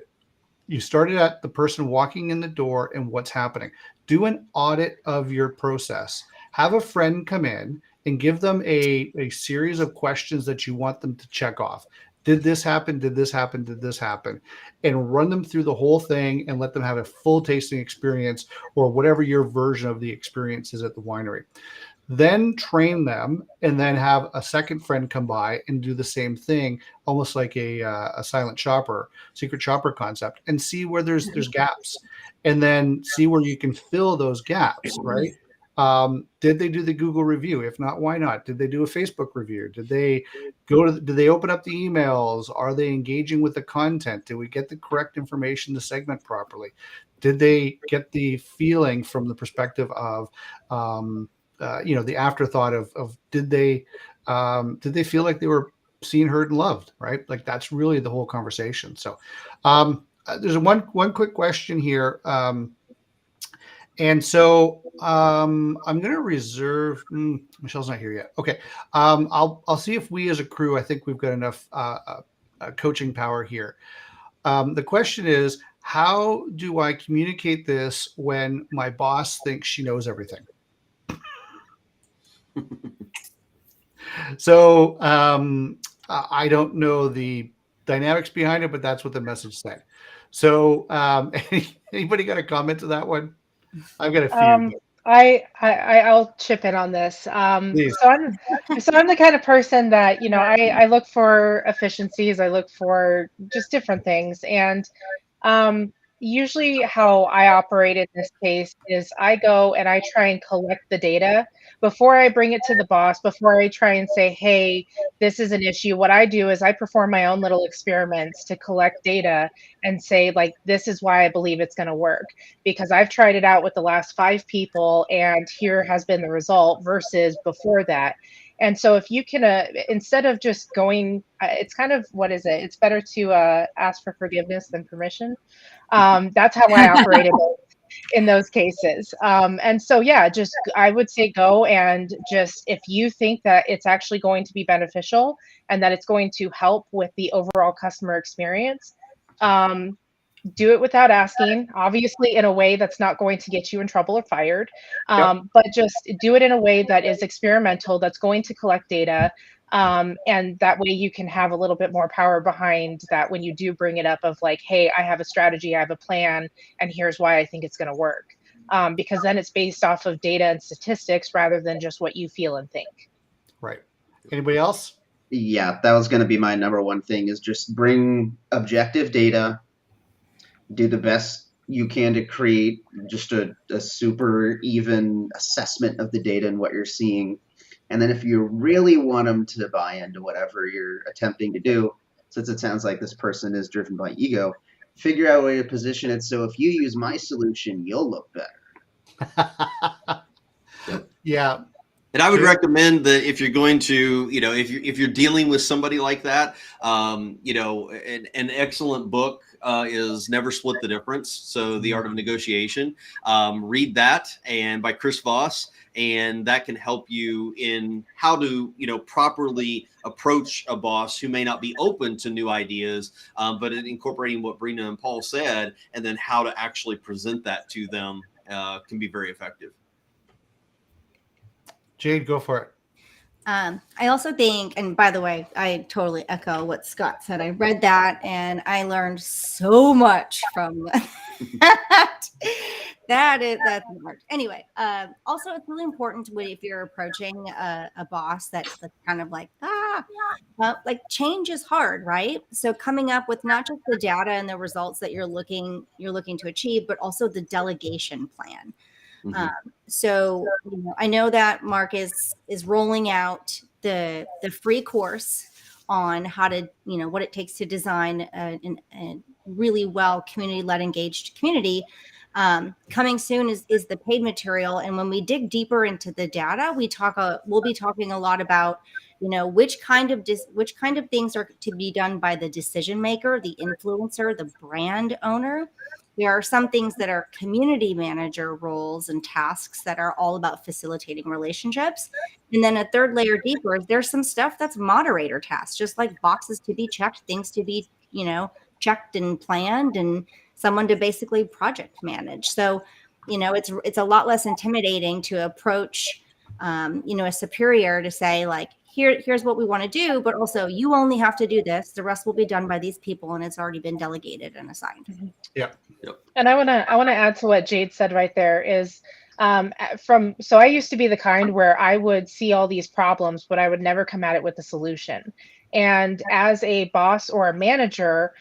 Speaker 1: You started at the person walking in the door and what's happening. Do an audit of your process. Have a friend come in and give them a series of questions that you want them to check off. Did this happen? Did this happen? Did this happen? And run them through the whole thing and let them have a full tasting experience, or whatever your version of the experience is at the winery. Then train them, and then have a second friend come by and do the same thing, almost like a silent shopper, secret shopper concept, and see where there's gaps, and then see where you can fill those gaps, right? Did they do the Google review? If not, why not? Did they do a Facebook review? Did they did they open up the emails? Are they engaging with the content? Did we get the correct information to segment properly? Did they get the feeling from the perspective of, the afterthought of did they feel like they were seen, heard, and loved, right? Like, that's really the whole conversation. So there's one quick question here. And so I'm going to reserve. Michelle's not here yet. Okay. I'll see if we as a crew, I think we've got enough coaching power here. The question is, how do I communicate this when my boss thinks she knows everything? So I don't know the dynamics behind it, but that's what the message said. So anybody got a comment to that one? I've got a few.
Speaker 7: I'll chip in on this. So I'm the kind of person that, I look for efficiencies. I look for just different things. And usually how I operate in this case is I go and I try and collect the data before I bring it to the boss, before I try and say, hey, this is an issue. What I do is I perform my own little experiments to collect data and say, like, this is why I believe it's going to work, because I've tried it out with the last 5 people and here has been the result versus before that. And so if you can, instead of just going, it's kind of, what is it? It's better to ask for forgiveness than permission. That's how I operated in those cases. And so, yeah, just, I would say go and just, if you think that it's actually going to be beneficial and that it's going to help with the overall customer experience, do it without asking, obviously in a way that's not going to get you in trouble or fired, but just do it in a way that is experimental, that's going to collect data. And that way you can have a little bit more power behind that when you do bring it up of like, hey, I have a strategy, I have a plan, and here's why I think it's going to work. Because then it's based off of data and statistics rather than just what you feel and think.
Speaker 1: Right. Anybody else?
Speaker 4: Yeah, that was going to be my number one thing, is just bring objective data, do the best you can to create just a super even assessment of the data and what you're seeing. And then if you really want them to buy into whatever you're attempting to do, since it sounds like this person is driven by ego, figure out a way to position it so if you use my solution, you'll look better.
Speaker 1: Yeah.
Speaker 3: And I would recommend that if you're going to, if you're dealing with somebody like that, an excellent book is Never Split the Difference. So The Art of Negotiation. Read that, and by Chris Voss. And that can help you in how to, properly approach a boss who may not be open to new ideas, but in incorporating what Brina and Paul said, and then how to actually present that to them can be very effective.
Speaker 1: Jade, go for it.
Speaker 2: I also think, and by the way, I totally echo what Scott said. I read that and I learned so much from that. That's smart. Anyway, also it's really important if you're approaching a boss that's kind of like, change is hard, right? So coming up with not just the data and the results that you're looking to achieve, but also the delegation plan. Mm-hmm. So I know that Mark is rolling out the free course on how to, what it takes to design a really well community-led engaged community. Coming soon is the paid material. And when we dig deeper into the data, we'll be talking a lot about, which kind of things are to be done by the decision maker, the influencer, the brand owner. There are some things that are community manager roles and tasks that are all about facilitating relationships. And then a third layer deeper, there's some stuff that's moderator tasks, just like boxes to be checked, things to be, checked and planned, and someone to basically project manage. So, it's a lot less intimidating to approach, a superior to say, like, here's what we want to do, but also you only have to do this. The rest will be done by these people, and it's already been delegated and assigned.
Speaker 1: Yeah.
Speaker 7: And I wanna add to what Jade said right there is so I used to be the kind where I would see all these problems, but I would never come at it with a solution. And as a boss or a manager,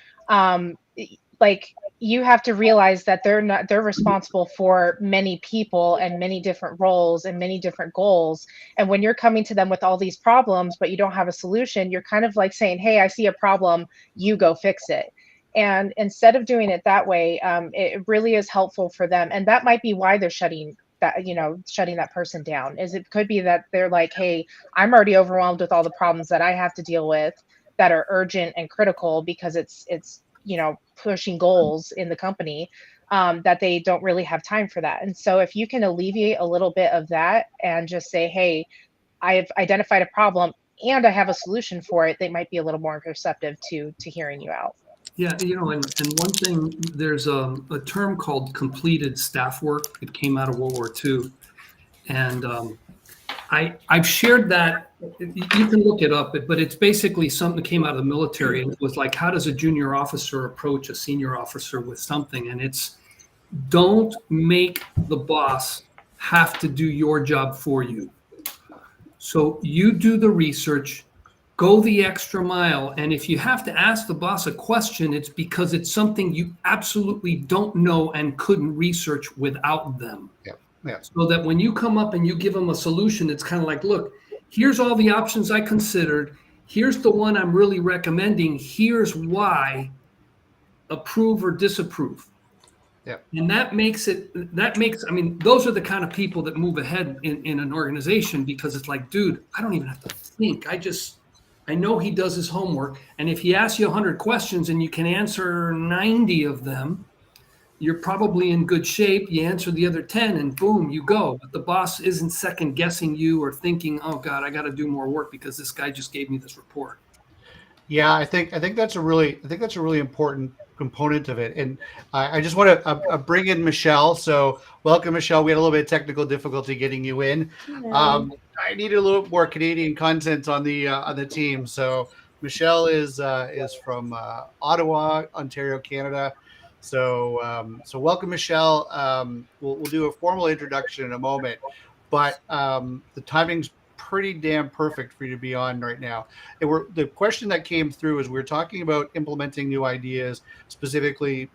Speaker 7: like, you have to realize that they're responsible for many people and many different roles and many different goals. And when you're coming to them with all these problems, but you don't have a solution, you're kind of like saying, hey, I see a problem, you go fix it. And instead of doing it that way, it really is helpful for them. And that might be why they're shutting that person down. Is it could be that they're like, hey, I'm already overwhelmed with all the problems that I have to deal with that are urgent and critical because it's pushing goals in the company, that they don't really have time for that. And so if you can alleviate a little bit of that and just say, hey, I've identified a problem and I have a solution for it, they might be a little more receptive to hearing you out.
Speaker 6: Yeah, and one thing, there's a term called completed staff work. It came out of World War II. And I've shared that. You can look it up, but it's basically something that came out of the military. And it was like, how does a junior officer approach a senior officer with something? And it's, don't make the boss have to do your job for you. So you do the research, go the extra mile. And if you have to ask the boss a question, it's because it's something you absolutely don't know and couldn't research without them.
Speaker 1: Yeah. Yeah.
Speaker 6: So that when you come up and you give them a solution, it's kind of like, look, here's all the options I considered. Here's the one I'm really recommending. Here's why. Approve or disapprove.
Speaker 1: Yeah.
Speaker 6: And I mean, those are the kind of people that move ahead in an organization, because it's like, dude, I don't even have to think. I know he does his homework. And if he asks you 100 questions and you can answer 90 of them, you're probably in good shape. You answer the other 10 and boom, you go. But the boss isn't second guessing you or thinking, oh God, I got to do more work because this guy just gave me this report.
Speaker 1: Yeah, I think that's a really important component of it. And I just want to bring in Michelle. So welcome, Michelle. We had a little bit of technical difficulty getting you in. I needed a little more Canadian content on the team. So Michelle is from Ottawa, Ontario, Canada. So welcome, Michelle. We'll do a formal introduction in a moment, but the timing's pretty damn perfect for you to be on right now. And the question that came through is we're talking about implementing new ideas, specifically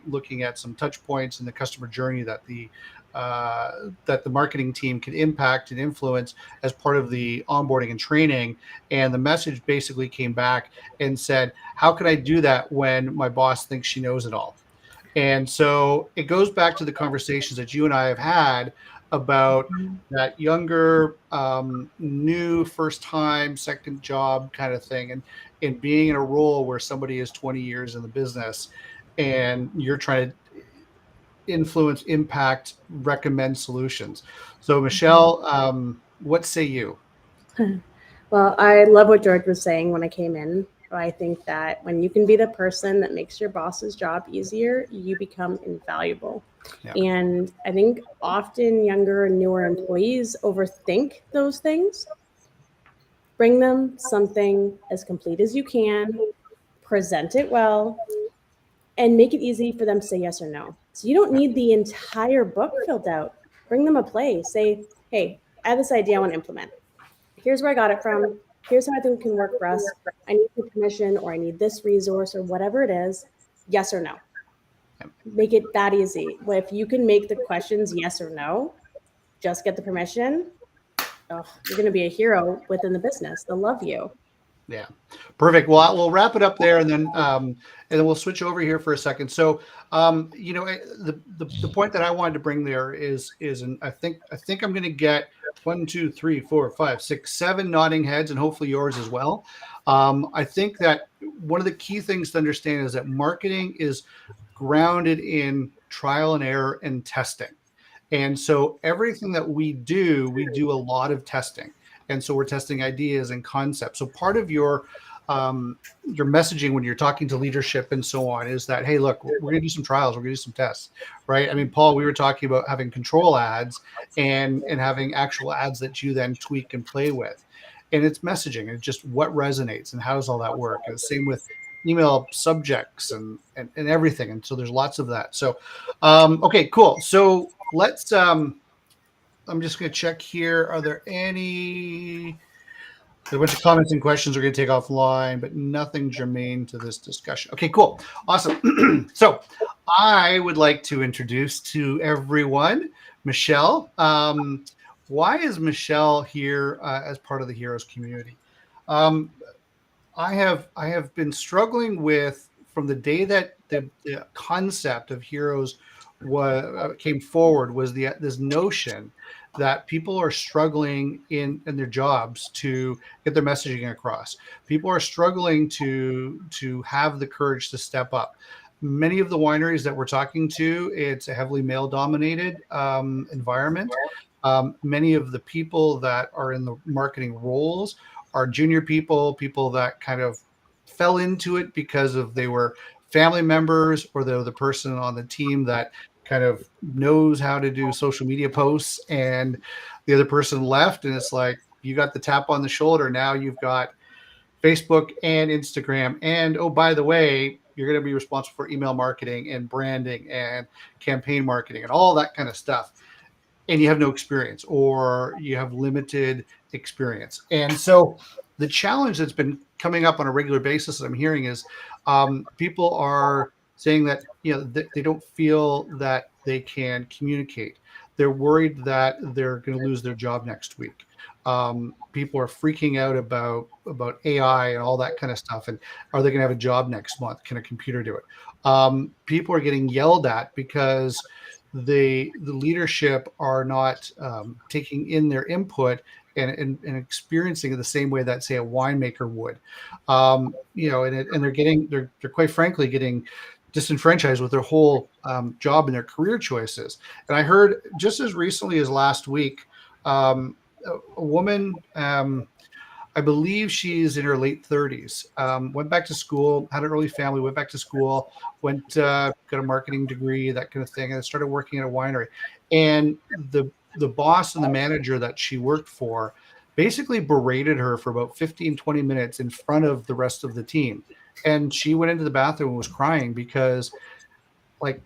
Speaker 1: looking at some touch points in the customer journey that the marketing team can impact and influence as part of the onboarding and training. And the message basically came back and said, how can I do that when my boss thinks she knows it all? And so it goes back to the conversations that you and I have had about that younger, new first time, second job kind of thing. And being in a role where somebody is 20 years in the business and you're trying to influence, impact, recommend solutions. So Michelle, what say you?
Speaker 8: Well, I love what George was saying when I came in. I think that when you can be the person that makes your boss's job easier, you become invaluable. Yeah. And I think often younger and newer employees overthink those things. Bring them something as complete as you can, present it well, and make it easy for them to say yes or no. So you don't need the entire book filled out. Bring them a play. Say, hey, I have this idea I want to implement. Here's where I got it from. Here's how I think it can work for us. I need the permission, or I need this resource, or whatever it is. Yes or no. Make it that easy. Well, if you can make the questions yes or no, just get the permission, you're going to be a hero within the business. They'll love you.
Speaker 1: Yeah, perfect. Well, we'll wrap it up there, and then we'll switch over here for a second. So, the point that I wanted to bring there and I think I'm going to get 1, 2, 3, 4, 5, 6, 7 nodding heads, and hopefully yours as well. I think that one of the key things to understand is that marketing is grounded in trial and error and testing. And so everything that we do a lot of testing. And so we're testing ideas and concepts. So part of your messaging when you're talking to leadership and so on is that, hey, look, we're going to do some trials, we're going to do some tests, right? I mean, Paul, we were talking about having control ads and having actual ads that you then tweak and play with. And it's messaging and just what resonates and how does all that work. And the same with email subjects and everything. And so there's lots of that. So, okay, cool. So let's, I'm just going to check here. Are there any, there's a bunch of comments and questions we're going to take offline, but nothing germane to this discussion. Okay, cool. Awesome. So I would like to introduce to everyone, Michelle. Why is Michelle here as part of the Heroes community? I have been struggling with, from the day that the concept of Heroes came forward, was this notion that people are struggling in their jobs to get their messaging across. People are struggling to have the courage to step up. Many of the wineries that we're talking to, it's a heavily male-dominated environment. Many of the people that are in the marketing roles are junior people that kind of fell into it because they were family members, or they're the person on the team that kind of knows how to do social media posts, and the other person left, and it's like, you got the tap on the shoulder. Now you've got Facebook and Instagram, and oh, by the way, you're going to be responsible for email marketing and branding and campaign marketing and all that kind of stuff. And you have no experience, or you have limited experience. And so the challenge that's been coming up on a regular basis that I'm hearing is people are saying that, they don't feel that they can communicate. They're worried that they're going to lose their job next week. People are freaking out about AI and all that kind of stuff. And are they going to have a job next month? Can a computer do it? People are getting yelled at because the leadership are not taking in their input and experiencing it the same way that, say, a winemaker would. And they're quite frankly getting disenfranchised with their whole job and their career choices. And I heard just as recently as last week, a woman, I believe she's in her late 30s, went back to school, had an early family, went back to school, got a marketing degree, that kind of thing, and started working at a winery. And the boss and the manager that she worked for basically berated her for about 15, 20 minutes in front of the rest of the team. And she went into the bathroom and was crying because, like,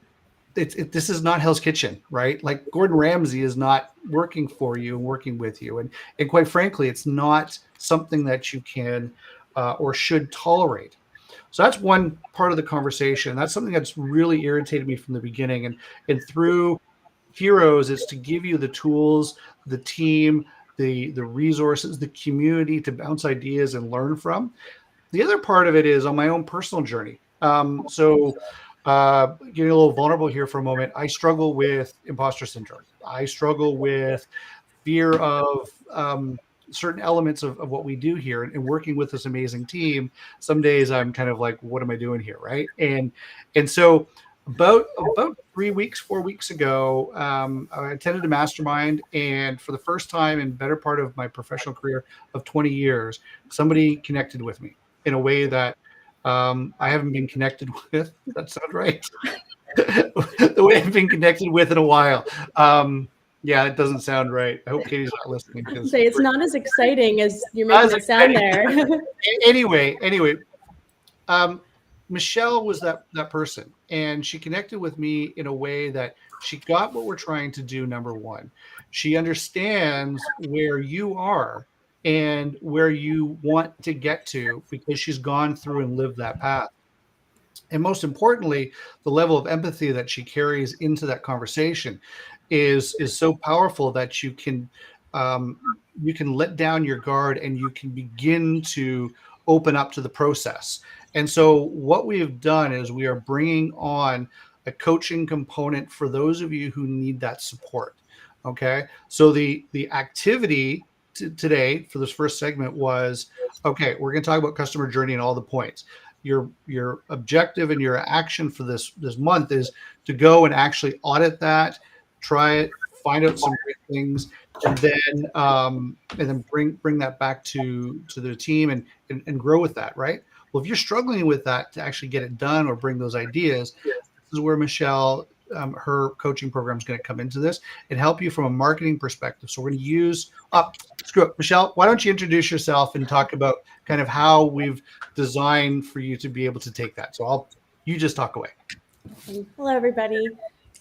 Speaker 1: this is not Hell's Kitchen, right? Like, Gordon Ramsay is not working for you and working with you. And quite frankly, it's not something that you can or should tolerate. So that's one part of the conversation. That's something that's really irritated me from the beginning. And through Heroes, is to give you the tools, the team, the resources, the community to bounce ideas and learn from. The other part of it is on my own personal journey. So getting a little vulnerable here for a moment, I struggle with imposter syndrome. I struggle with fear of certain elements of what we do here, and working with this amazing team. Some days I'm kind of like, what am I doing here, right? And so about 4 weeks ago, I attended a mastermind, and for the first time in better part of my professional career of 20 years, somebody connected with me in a way that I haven't been connected with. Does that sound right? The way I've been connected with in a while. Yeah, it doesn't sound right. I hope Katie's not listening.
Speaker 8: Say it's not as exciting as you're making it sound there.
Speaker 1: Anyway, Michelle was that person, and she connected with me in a way that she got what we're trying to do. Number one, she understands where you are and where you want to get to, because she's gone through and lived that path. And most importantly, the level of empathy that she carries into that conversation is so powerful that you can let down your guard, and you can begin to open up to the process. And so what we have done is we are bringing on a coaching component for those of you who need that support. Okay. So the activity today for this first segment was, okay, we're going to talk about customer journey and all the points. Your objective and your action for this month is to go and actually audit that, try it, find out some great things, and then bring that back to the team and grow with that, right? Well, if you're struggling with that to actually get it done or bring those ideas, this is where Michelle, her coaching program is going to come into this and help you from a marketing perspective. So we're going to use screw it. Michelle, why don't you introduce yourself and talk about kind of how we've designed for you to be able to take that. So you just talk away.
Speaker 8: Hello, everybody.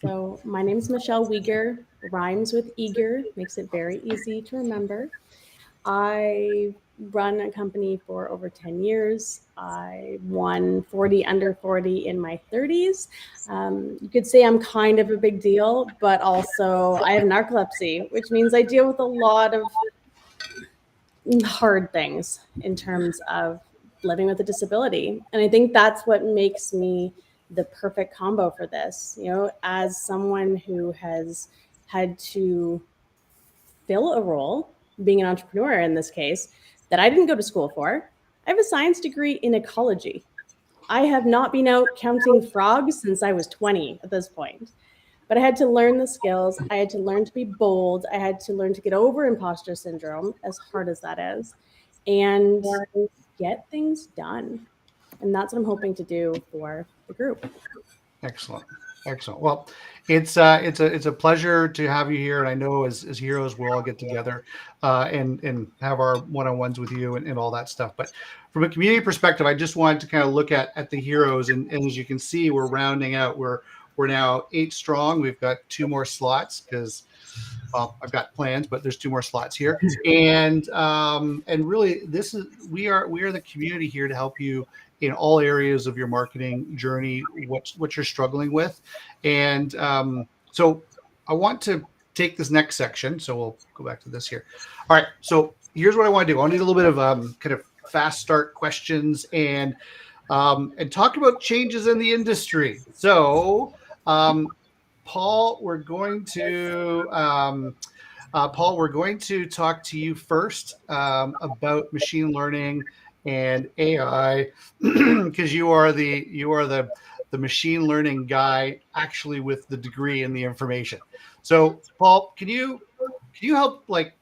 Speaker 8: So my name is Michelle Wieger. Rhymes with eager, makes it very easy to remember. I run a company for over 10 years. I won 40 under 40 in my 30s. You could say I'm kind of a big deal, but also I have narcolepsy, which means I deal with a lot of hard things in terms of living with a disability. And I think that's what makes me the perfect combo for this. You know, as someone who has had to fill a role, being an entrepreneur in this case, that I didn't go to school for. I have a science degree in ecology. I have not been out counting frogs since I was 20 at this point. But I had to learn the skills. I had to learn to be bold. I had to learn to get over imposter syndrome, as hard as that is, and get things done. And that's what I'm hoping to do for the group.
Speaker 1: Excellent. Well, it's a pleasure to have you here, and I know as heroes we'll all get together and have our one-on-ones with you and all that stuff. But from a community perspective, I just wanted to kind of look at the heroes, and as you can see, we're rounding out. We're now 8 strong. We've got 2 more slots because, well, I've got plans, but there's 2 more slots here, and really, we are the community here to help you in all areas of your marketing journey, what you're struggling with. And so I want to take this next section. So we'll go back to this here. All right. So here's what I want to do. I need a little bit of kind of fast start questions and talk about changes in the industry. So Paul, we're going to talk to you first about machine learning and AI, because you are the machine learning guy, actually with the degree and the information. So, Paul, can you help like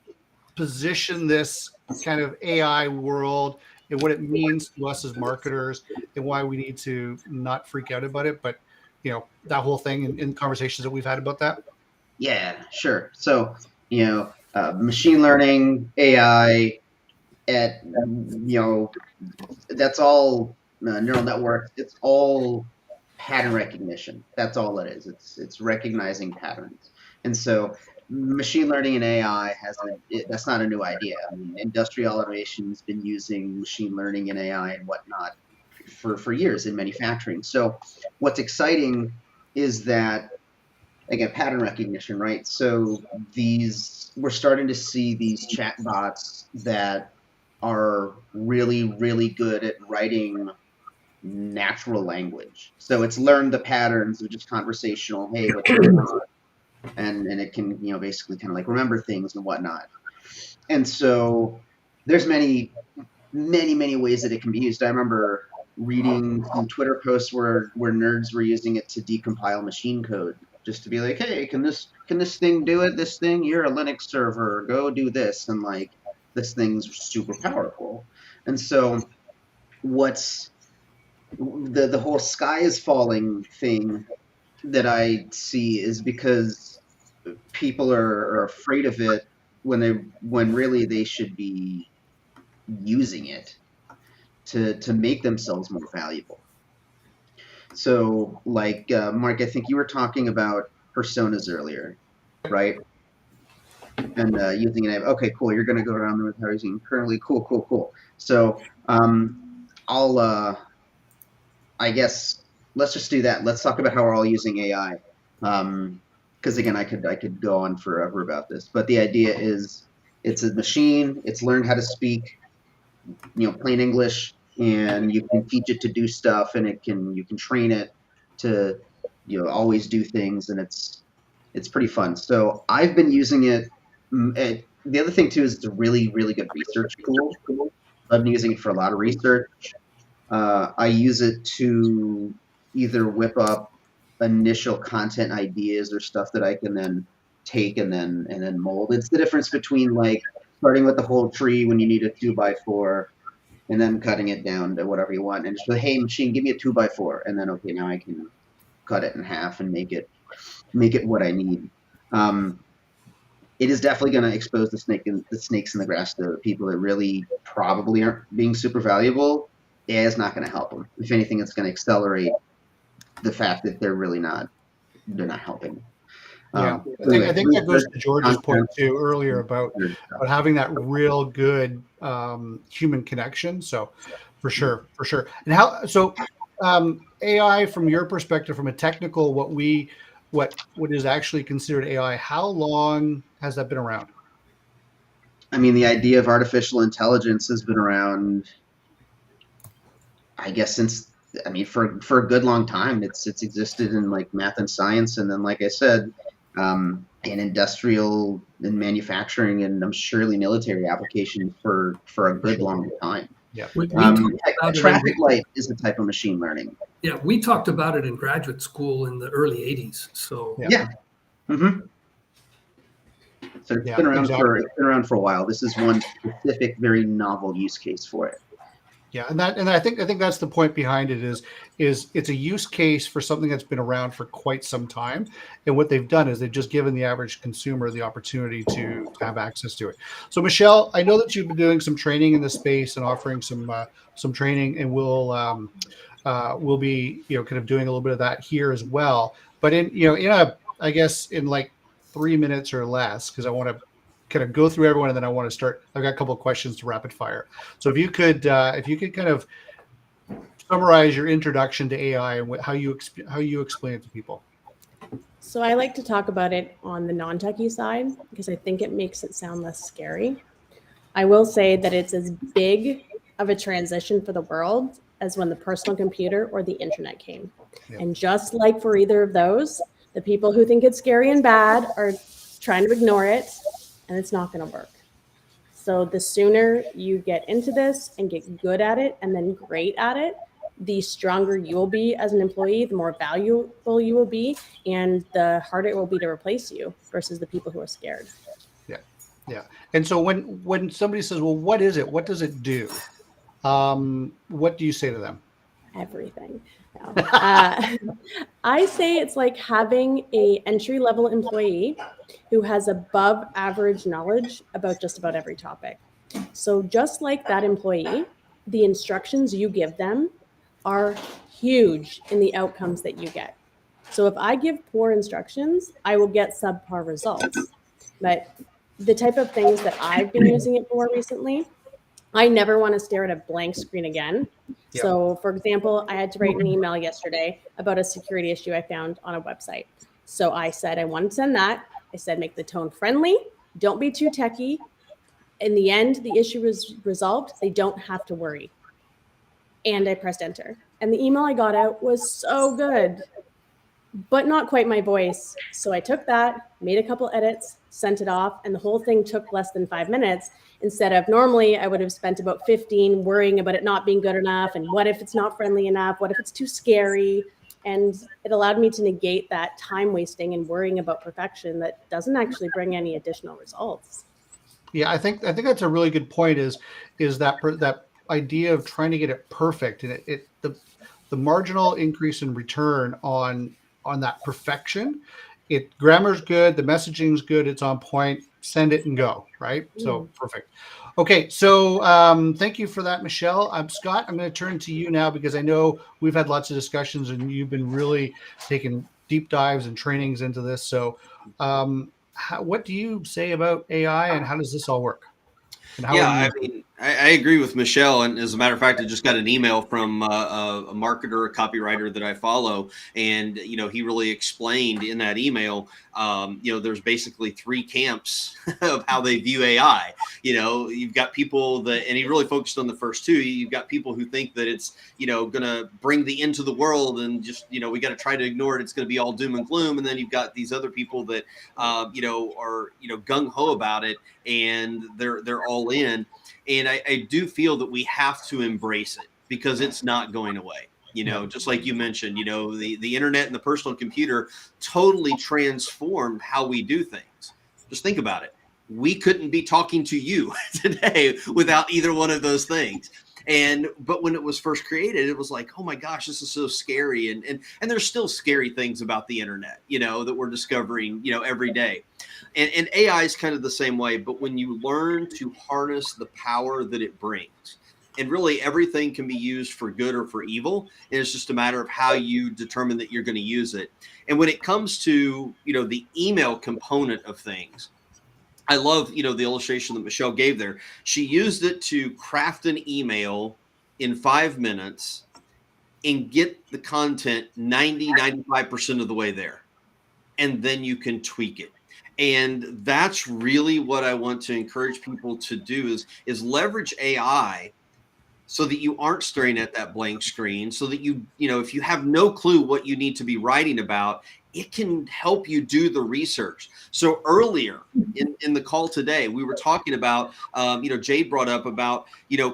Speaker 1: position this kind of AI world and what it means to us as marketers and why we need to not freak out about it, but that whole thing in conversations that we've had about that?
Speaker 4: Yeah, sure. So, machine learning, AI, that's all neural networks. It's all pattern recognition. That's all it is. It's recognizing patterns. And so machine learning and AI that's not a new idea. I mean, industrial automation's been using machine learning and AI and whatnot for years in manufacturing. So what's exciting is that, again, pattern recognition, right? So we're starting to see these chatbots that are really, really good at writing natural language. So it's learned the patterns of just conversational, hey, what's going on? And it can, basically kind of like remember things and whatnot. And so there's many, many, many ways that it can be used. I remember reading some Twitter posts where nerds were using it to decompile machine code, just to be like, hey, can this thing do it? This thing, you're a Linux server, go do this. And like, this thing's super powerful. And so what's the whole sky is falling thing that I see is because people are afraid of it when really they should be using it to make themselves more valuable. So like Mark, I think you were talking about personas earlier, right? And using an okay, cool. You're going to go around with housing currently. Cool. So I guess let's just do that. Let's talk about how we're all using AI. Because again, I could go on forever about this. But the idea is, it's a machine. It's learned how to speak. plain English, and you can teach it to do stuff, and you can train it to always do things, and it's pretty fun. So I've been using it. And the other thing too is it's a really, really good research tool. I've been using it for a lot of research. I use it to either whip up initial content ideas or stuff that I can then take and then mold. It's the difference between like starting with the whole tree when you need a 2x4 and then cutting it down to whatever you want, and just like, hey machine, give me a 2x4, and then okay, now I can cut it in half and make it what I need. It is definitely going to expose the snakes in the grass to people that really probably aren't being super valuable. AI is not going to help them. If anything, it's going to accelerate the fact that they're not helping.
Speaker 1: Yeah, I think that goes to George's point too earlier about having that real good human connection. So for sure. And AI from your perspective, from a technical, what is actually considered AI, how long has that been around?
Speaker 4: I mean, the idea of artificial intelligence has been around, I guess, for a good long time. It's existed in like math and science, and then like I said, in industrial and manufacturing, and I'm surely military applications for a good long time.
Speaker 1: Yeah.
Speaker 4: A traffic light is a type of machine learning.
Speaker 6: Yeah, we talked about it in graduate school in the early 80s. So
Speaker 4: yeah. Mm-hmm. So it's been around for a while. This is one specific, very novel use case for it.
Speaker 1: Yeah, and I think that's the point behind it is it's a use case for something that's been around for quite some time, and what they've done is they've just given the average consumer the opportunity to have access to it. So Michelle, I know that you've been doing some training in this space and offering some training, and we'll be kind of doing a little bit of that here as well. But I guess in like 3 minutes or less, because I want to kind of go through everyone, and then I want to start. I've got a couple of questions to rapid fire. So if you could kind of summarize your introduction to AI and how you explain it to people.
Speaker 8: So I like to talk about it on the non-techie side because I think it makes it sound less scary. I will say that it's as big of a transition for the world as when the personal computer or the internet came. Yep. And just like for either of those, the people who think it's scary and bad are trying to ignore it, and it's not going to work. So the sooner you get into this and get good at it and then great at it, the stronger you will be as an employee, the more valuable you will be, and the harder it will be to replace you versus the people who are scared.
Speaker 1: Yeah. And so when somebody says, well, what is it? What does it do? What do you say to them?
Speaker 8: Everything. No. I say it's like having a entry-level employee who has above average knowledge about just about every topic. So just like that employee, the instructions you give them are huge in the outcomes that you get. So if I give poor instructions, I will get subpar results. But the type of things that I've been using it for recently, I never want to stare at a blank screen again. Yep. So for example, I had to write an email yesterday about a security issue I found on a website. So I said, I want to send that. I said, make the tone friendly. Don't be too techie. In the end, the issue was resolved. They don't have to worry. And I pressed enter. And the email I got out was so good, but not quite my voice. So I took that, made a couple edits, sent it off, and the whole thing took less than 5 minutes. Instead of normally I would have spent about 15 worrying about it not being good enough. And what if it's not friendly enough? What if it's too scary? And it allowed me to negate that time wasting and worrying about perfection that doesn't actually bring any additional results.
Speaker 1: Yeah, I think that's a really good point is that idea of trying to get it perfect, and the marginal increase in return on that perfection. Grammar's good, the messaging's good, it's on point, send it and go, right? So perfect. Okay, so thank you for that, Michelle. Scott, I'm going to turn to you now because I know we've had lots of discussions and you've been really taking deep dives and trainings into this. So what do you say about AI and how does this all work? And how
Speaker 3: I agree with Michelle, and as a matter of fact, I just got an email from a marketer, a copywriter that I follow, and he really explained in that email. There's basically three camps of how they view AI. You've got people that, and he really focused on the first two. You've got people who think that it's going to bring the end to the world, and just we got to try to ignore it. It's going to be all doom and gloom. And then you've got these other people that are gung ho about it, and they're all in. And I do feel that we have to embrace it because it's not going away. Just like you mentioned, the internet and the personal computer totally transformed how we do things. Just think about it. We couldn't be talking to you today without either one of those things. But when it was first created, it was like, oh my gosh, this is so scary. And there's still scary things about the internet, that we're discovering, every day. And AI is kind of the same way. But when you learn to harness the power that it brings, and really everything can be used for good or for evil, and it's just a matter of how you determine that you're going to use it. And when it comes to, the email component of things, I love, the illustration that Michelle gave there. She used it to craft an email in 5 minutes and get the content 95% of the way there. And then you can tweak it. And that's really what I want to encourage people to do is leverage AI so that you aren't staring at that blank screen, so that if you have no clue what you need to be writing about, it can help you do the research. So earlier in the call today, we were talking about, Jade brought up about,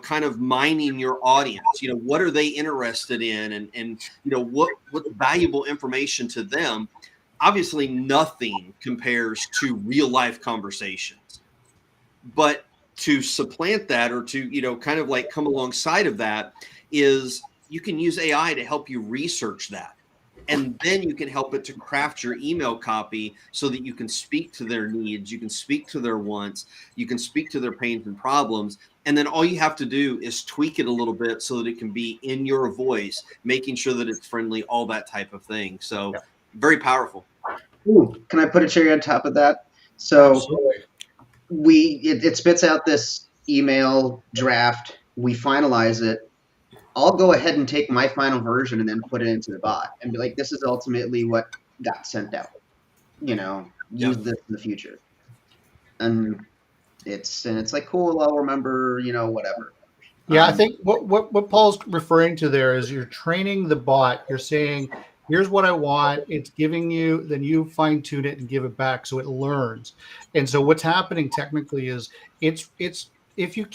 Speaker 3: kind of mining your audience. What are they interested in, and what's valuable information to them. Obviously, nothing compares to real life conversations, but to supplant that, or to, kind of like come alongside of that, is you can use AI to help you research that. And then you can help it to craft your email copy so that you can speak to their needs, you can speak to their wants, you can speak to their pains and problems. And then all you have to do is tweak it a little bit so that it can be in your voice, making sure that it's friendly, all that type of thing. So very powerful.
Speaker 4: Ooh, can I put a cherry on top of that? So
Speaker 1: Absolutely.
Speaker 4: It spits out this email draft. We finalize it. I'll go ahead and take my final version and then put it into the bot and be like, this is ultimately what got sent out. Use this in the future. And it's like, cool, I'll remember, whatever.
Speaker 1: Yeah, I think what Paul's referring to there is you're training the bot. You're saying, here's what I want. It's giving you, then you fine tune it and give it back so it learns. And so what's happening technically is it's if you're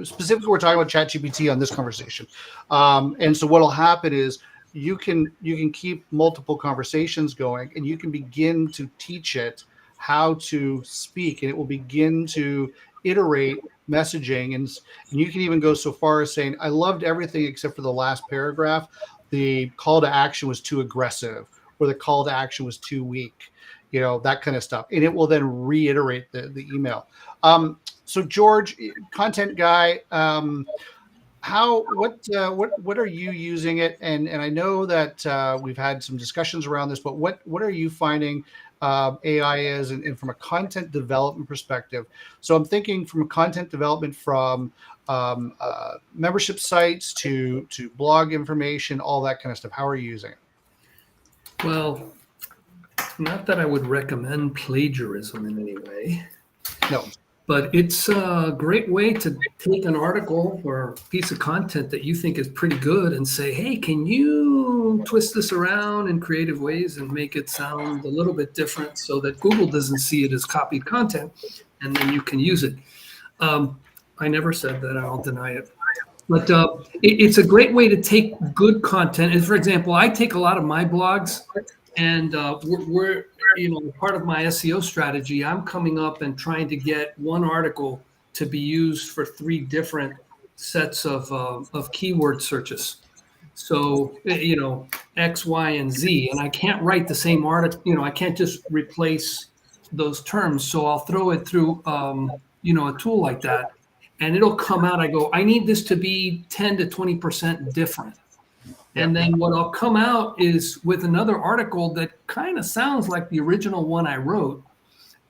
Speaker 1: specifically, we're talking about ChatGPT on this conversation. And so what'll happen is you can keep multiple conversations going, and you can begin to teach it how to speak, and it will begin to iterate messaging. And you can even go so far as saying, I loved everything except for the last paragraph. The call to action was too aggressive, or the call to action was too weak, that kind of stuff. And it will then reiterate the email. So George, content guy, what are you using it? And I know that we've had some discussions around this, but what are you finding AI is, and from a content development perspective? So I'm thinking from a content development, from membership sites to blog information, all that kind of stuff. How are you using it?
Speaker 6: Well, not that I would recommend plagiarism in any way.
Speaker 1: No.
Speaker 6: But it's a great way to take an article or piece of content that you think is pretty good and say, hey, can you twist this around in creative ways and make it sound a little bit different so that Google doesn't see it as copied content, and then you can use it. I never said that. I'll deny it. But it's a great way to take good content. And for example, I take a lot of my blogs, and we're part of my SEO strategy, I'm coming up and trying to get one article to be used for 3 different sets of keyword searches. So, X, Y, and Z, and I can't write the same article, I can't just replace those terms. So I'll throw it through, a tool like that, and it'll come out. I go, I need this to be 10 to 20% different. And then what I'll come out is with another article that kind of sounds like the original one I wrote,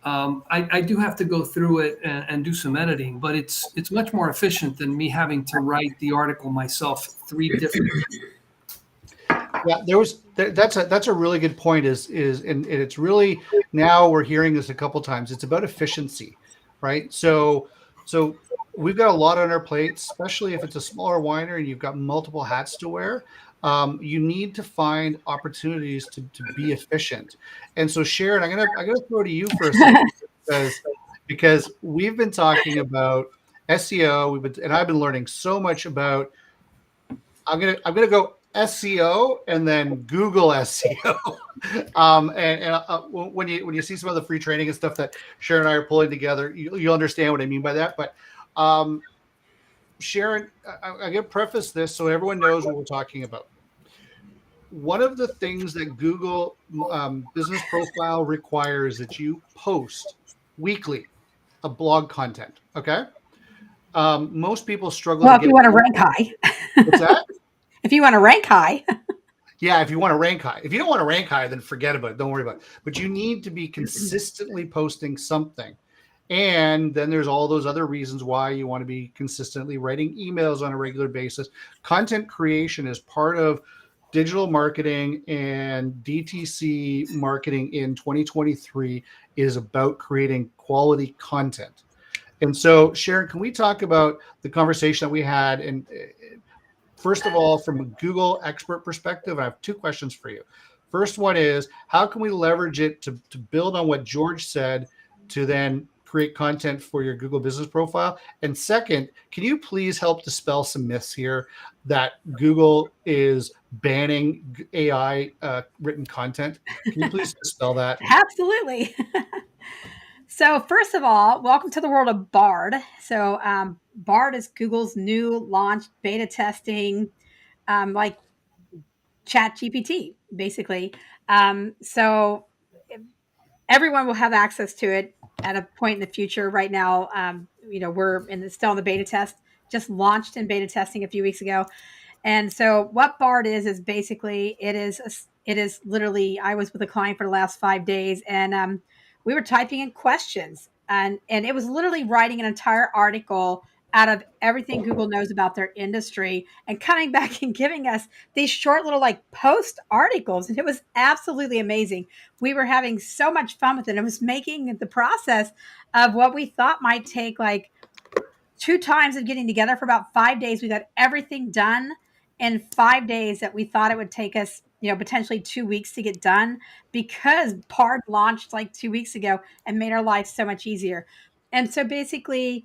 Speaker 6: I do have to go through it and do some editing, but it's much more efficient than me having to write the article myself 3 different.
Speaker 1: Yeah, that's a really good point. And it's really, now we're hearing this a couple times. It's about efficiency, right? So we've got a lot on our plate, especially if it's a smaller winery and you've got multiple hats to wear. You need to find opportunities to be efficient. And so, Sharon, I'm gonna throw to you for a second because we've been talking about SEO. And I've been learning so much about. I'm gonna go SEO and then Google SEO. When you see some of the free training and stuff that Sharon and I are pulling together, you'll understand what I mean by that. But Sharon, I'm gonna preface this so everyone knows what we're talking about. One of the things that Google Business Profile requires that you post weekly a blog content. Okay. Most people struggle.
Speaker 5: Well,
Speaker 1: to
Speaker 5: if
Speaker 1: get
Speaker 5: you want to rank high.
Speaker 1: What's that?
Speaker 5: If you want to rank high.
Speaker 1: Yeah, if you want to rank high. If you don't want to rank high, then forget about it. Don't worry about it. But you need to be consistently posting something. And then there's all those other reasons why you want to be consistently writing emails on a regular basis. Content creation is part of digital marketing, and DTC marketing in 2023 is about creating quality content. And so, Sharon, can we talk about the conversation that we had? And first of all, from a Google expert perspective, I have 2 questions for you. First one is, how can we leverage it to build on what George said to then create content for your Google business profile? And second, can you please help dispel some myths here that Google is banning AI written content? Can you please dispel that?
Speaker 5: Absolutely. So first of all, welcome to the world of Bard. So Bard is Google's new launched beta testing, like Chat GPT, basically. So everyone will have access to it at a point in the future. Right now, we're still in the beta test, just launched in beta testing a few weeks ago. And so what Bard is basically, it is literally, I was with a client for the last 5 days, and we were typing in questions, and it was literally writing an entire article out of everything Google knows about their industry and coming back and giving us these short little like post articles. And it was absolutely amazing. We were having so much fun with it. It was making the process of what we thought might take like 2 times of getting together for about 5 days. We got everything done in 5 days that we thought it would take us, potentially 2 weeks to get done, because Bard launched like 2 weeks ago and made our life so much easier. And so basically,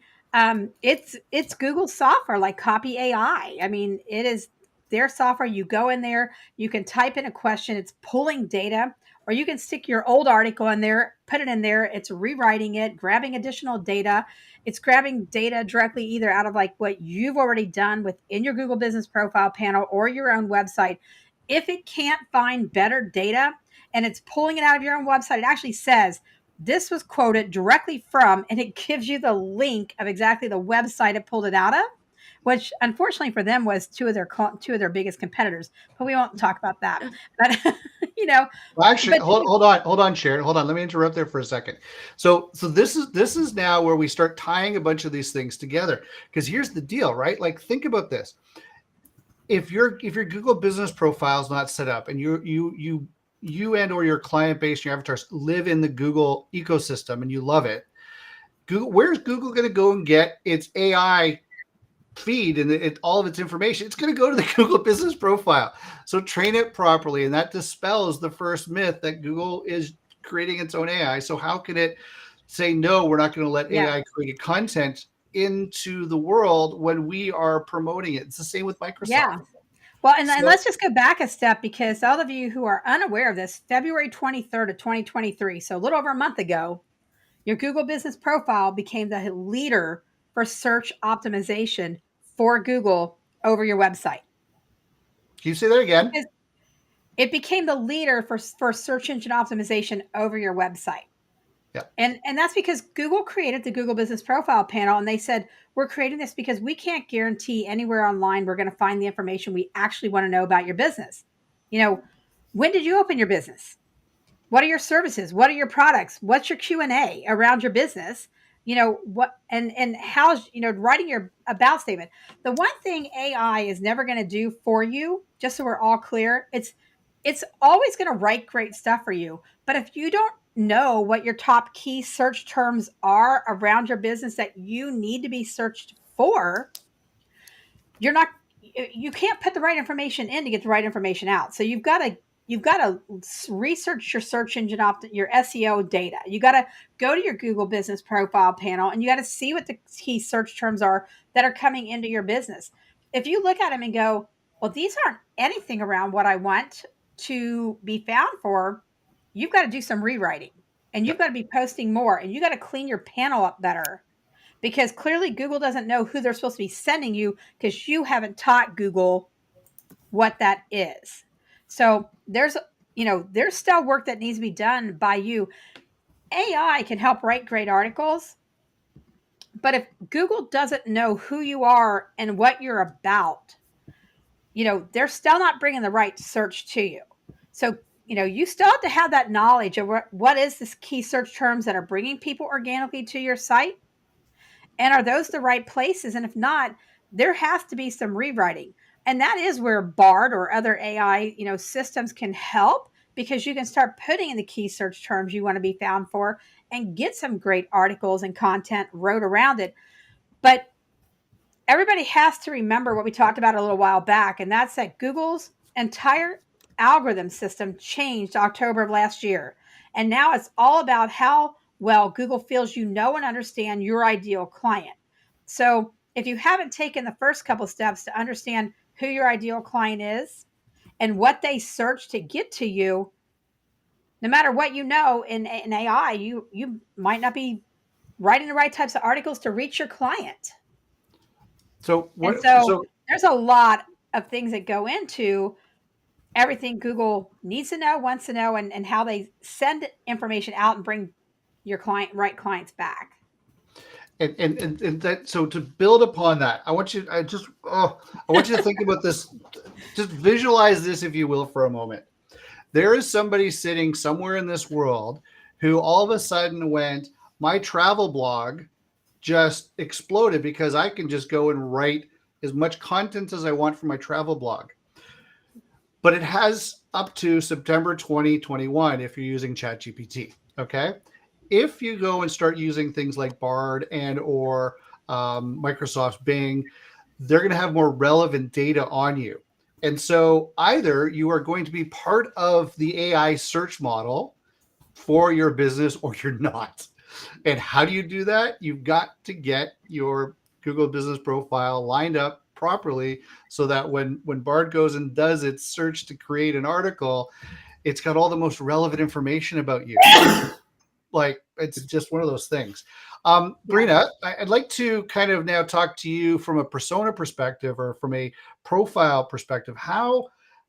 Speaker 5: it's Google software like Copy AI. I mean, it is their software. You go in there, you can type in a question, it's pulling data, or you can stick your old article in there, put it in there, it's rewriting it, grabbing additional data. It's grabbing data directly either out of like what you've already done within your Google Business Profile panel or your own website. If it can't find better data and it's pulling it out of your own website, it actually says this was quoted directly from, and it gives you the link of exactly the website it pulled it out of, which unfortunately for them was two of their biggest competitors. But we won't talk about that. But
Speaker 1: Well, actually, hold on, Sharon. Hold on. Let me interrupt there for a second. So this is now where we start tying a bunch of these things together. Because here's the deal, right? Like, think about this. If your Google business profile is not set up, and you and or your client base, your avatars live in the Google ecosystem and you love it, where's Google going to go and get its AI feed and all of its information? It's going to go to the Google business profile. So train it properly. And that dispels the first myth that Google is creating its own AI. So how can it say, no, we're not going to let AI create content into the world when we are promoting it? It's the same with Microsoft.
Speaker 5: Yeah. Well, and let's just go back a step, because all of you who are unaware of this, February 23rd of 2023, so a little over a month ago, your Google Business Profile became the leader for search optimization for Google over your website.
Speaker 1: Can you say that again?
Speaker 5: It became the leader for search engine optimization over your website.
Speaker 1: Yeah.
Speaker 5: And that's because Google created the Google Business Profile panel, and they said, we're creating this because we can't guarantee anywhere online we're going to find the information we actually want to know about your business. When did you open your business? What are your services? What are your products? What's your Q&A around your business? What and how's writing your about statement. The one thing AI is never going to do for you, just so we're all clear, it's always going to write great stuff for you. But if you don't know what your top key search terms are around your business that you need to be searched for, you can't put the right information in to get the right information out. So you've got to research your search engine your SEO data. You got to go to your Google business profile panel and you got to see what the key search terms are that are coming into your business. If you look at them and go, well, these aren't anything around what I want to be found for, you've got to do some rewriting and you've got to be posting more and you got to clean your panel up better. Because clearly Google doesn't know who they're supposed to be sending you because you haven't taught Google what that is. So there's still work that needs to be done by you. AI can help write great articles, but if Google doesn't know who you are and what you're about, they're still not bringing the right search to you. So, you still have to have that knowledge of what is this key search terms that are bringing people organically to your site. And are those the right places? And if not, there has to be some rewriting. And that is where Bard or other AI, systems can help, because you can start putting in the key search terms you want to be found for and get some great articles and content wrote around it. But everybody has to remember what we talked about a little while back, and that's that Google's entire algorithm system changed October of last year. And now it's all about how well Google feels you know and understand your ideal client. So if you haven't taken the first couple steps to understand who your ideal client is and what they search to get to you, no matter what in AI, you might not be writing the right types of articles to reach your client. So there's a lot of things that go into everything Google needs to know, wants to know, and how they send information out and bring your right clients back.
Speaker 1: And that, so to build upon that, I want you to think about this. Just visualize this, if you will, for a moment. There is somebody sitting somewhere in this world who all of a sudden went, my travel blog just exploded because I can just go and write as much content as I want for my travel blog. But it has up to September 2021 if you're using ChatGPT. Okay. If you go and start using things like Bard and or Microsoft's Bing, they're going to have more relevant data on you. And so either you are going to be part of the AI search model for your business or you're not. And how do you do that? You've got to get your Google business profile lined up properly so that when Bard goes and does its search to create an article, it's got all the most relevant information about you. Like, it's just one of those things. Brina, I'd like to kind of now talk to you from a persona perspective or from a profile perspective. How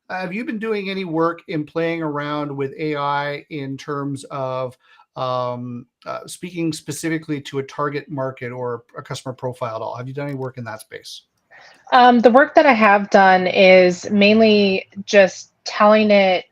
Speaker 1: have you been doing any work in playing around with AI in terms of speaking specifically to a target market or a customer profile at all? Have you done any work in that space?
Speaker 7: The work that I have done is mainly just telling it,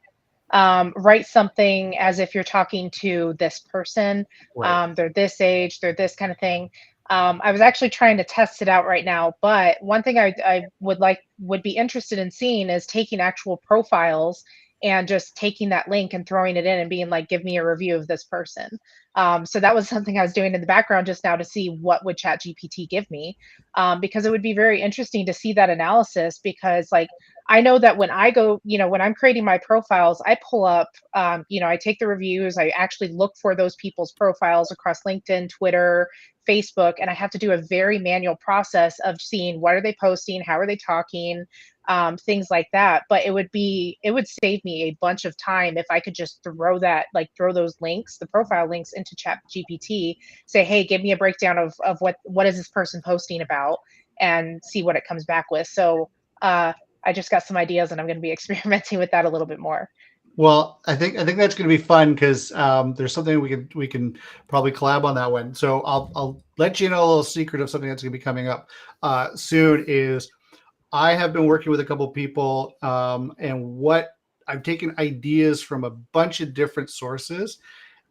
Speaker 7: write something as if you're talking to this person.
Speaker 1: Right.
Speaker 7: They're this age, they're this kind of thing. I was actually trying to test it out right now, but one thing I would be interested in seeing is taking actual profiles and just taking that link and throwing it in and being like, give me a review of this person. So that was something I was doing in the background just now to see what would ChatGPT give me, because it would be very interesting to see that analysis, because like, I know that when I go, when I'm creating my profiles, I pull up, I take the reviews, I actually look for those people's profiles across LinkedIn, Twitter, Facebook, and I have to do a very manual process of seeing what are they posting, how are they talking, things like that. But it would save me a bunch of time if I could just throw those links, the profile links, into ChatGPT, say, hey, give me a breakdown of what is this person posting about, and see what it comes back with. So I just got some ideas, and I'm going to be experimenting with that a little bit more.
Speaker 1: Well, I think that's going to be fun because there's something we can probably collab on that one. So I'll let you know a little secret of something that's going to be coming up soon. Is I have been working with a couple of people, and what I've taken ideas from a bunch of different sources.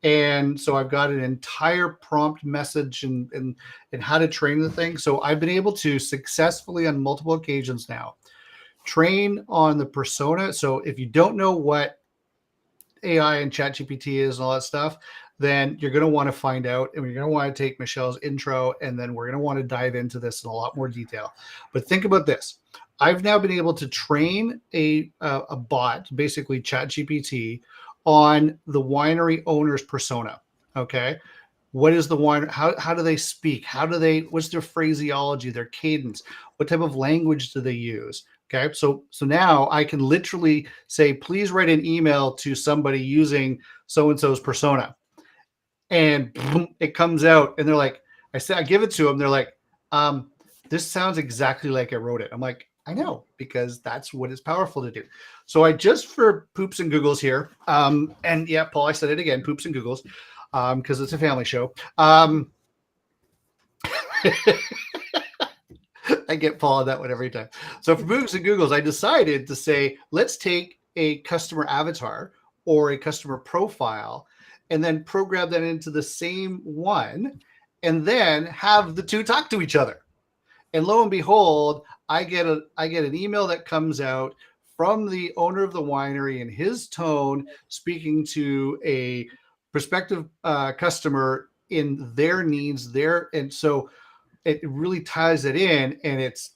Speaker 1: And so I've got an entire prompt message and how to train the thing. So I've been able to successfully on multiple occasions now train on the persona. So if you don't know what AI and ChatGPT is and all that stuff, then you're going to want to find out, and you're going to want to take Michelle's intro, and then we're going to want to dive into this in a lot more detail. But think about this. I've now been able to train a bot, basically ChatGPT, on the winery owner's persona. Okay. What is the wine? How do they speak? What's their phraseology, their cadence? What type of language do they use? Okay. So now I can literally say, please write an email to somebody using so-and-so's persona. And boom, it comes out. And they're like, I give it to them. They're like, this sounds exactly like I wrote it. I'm like, I know, because that's what is powerful to do. So I just, for poops and googles here, and yeah, Paul, I said it again, poops and googles, because it's a family show. I get Paul on that one every time. So for poops and googles, I decided to say, let's take a customer avatar or a customer profile and then program that into the same one and then have the two talk to each other. And lo and behold, I get an email that comes out from the owner of the winery in his tone, speaking to a prospective customer in their needs and so it really ties it in, and it's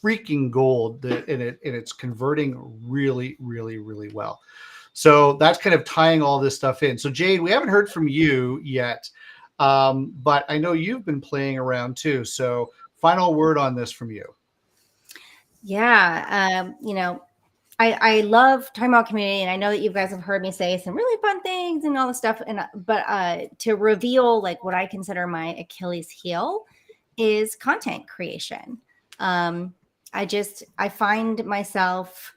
Speaker 1: freaking gold, and it's converting really, really, really well. So that's kind of tying all this stuff in. So Jade, we haven't heard from you yet, but I know you've been playing around too. So final word on this from you.
Speaker 2: Yeah. I love talking about community, and I know that you guys have heard me say some really fun things and all this stuff. But to reveal like what I consider my Achilles heel is content creation. I find myself,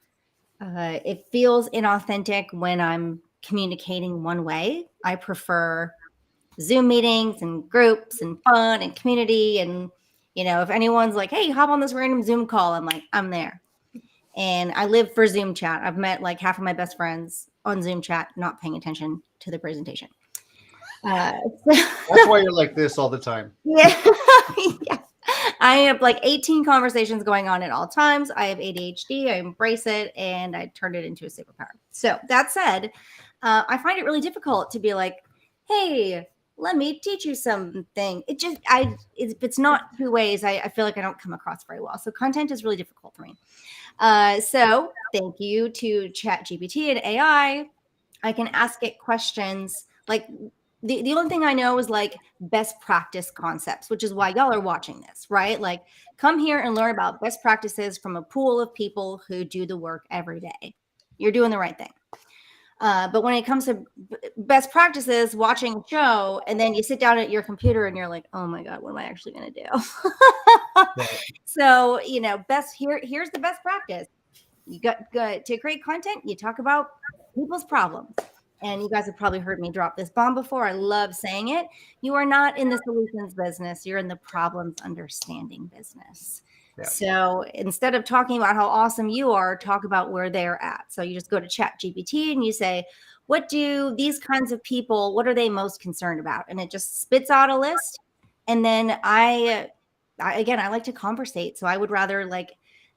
Speaker 2: it feels inauthentic when I'm communicating one way. I prefer Zoom meetings and groups and fun and community. And, if anyone's like, hey, hop on this random Zoom call, I'm like, I'm there. And I live for Zoom chat. I've met like half of my best friends on Zoom chat, not paying attention to the presentation.
Speaker 1: That's why you're like this all the time.
Speaker 2: Yeah. Yeah. I have like 18 conversations going on at all times. I have ADHD. I embrace it, and I turned it into a superpower. So that said, I find it really difficult to be like, hey, let me teach you something. If it's not two ways, I feel like I don't come across very well. So content is really difficult for me. So thank you to ChatGPT and AI. I can ask it questions. Like the only thing I know is like best practice concepts, which is why y'all are watching this, right? Like come here and learn about best practices from a pool of people who do the work every day. You're doing the right thing. But when it comes to best practices, watching a show, and then you sit down at your computer and you're like, oh my God, what am I actually going to do? Right. So, here's the best practice. You got to create content. You talk about people's problems. And you guys have probably heard me drop this bomb before. I love saying it. You are not in the solutions business. You're in the problems understanding business. Yeah. So instead of talking about how awesome you are, talk about where they're at. So you just go to ChatGPT and you say, what do these kinds of people, what are they most concerned about? And it just spits out a list. And then I like to conversate. So I would rather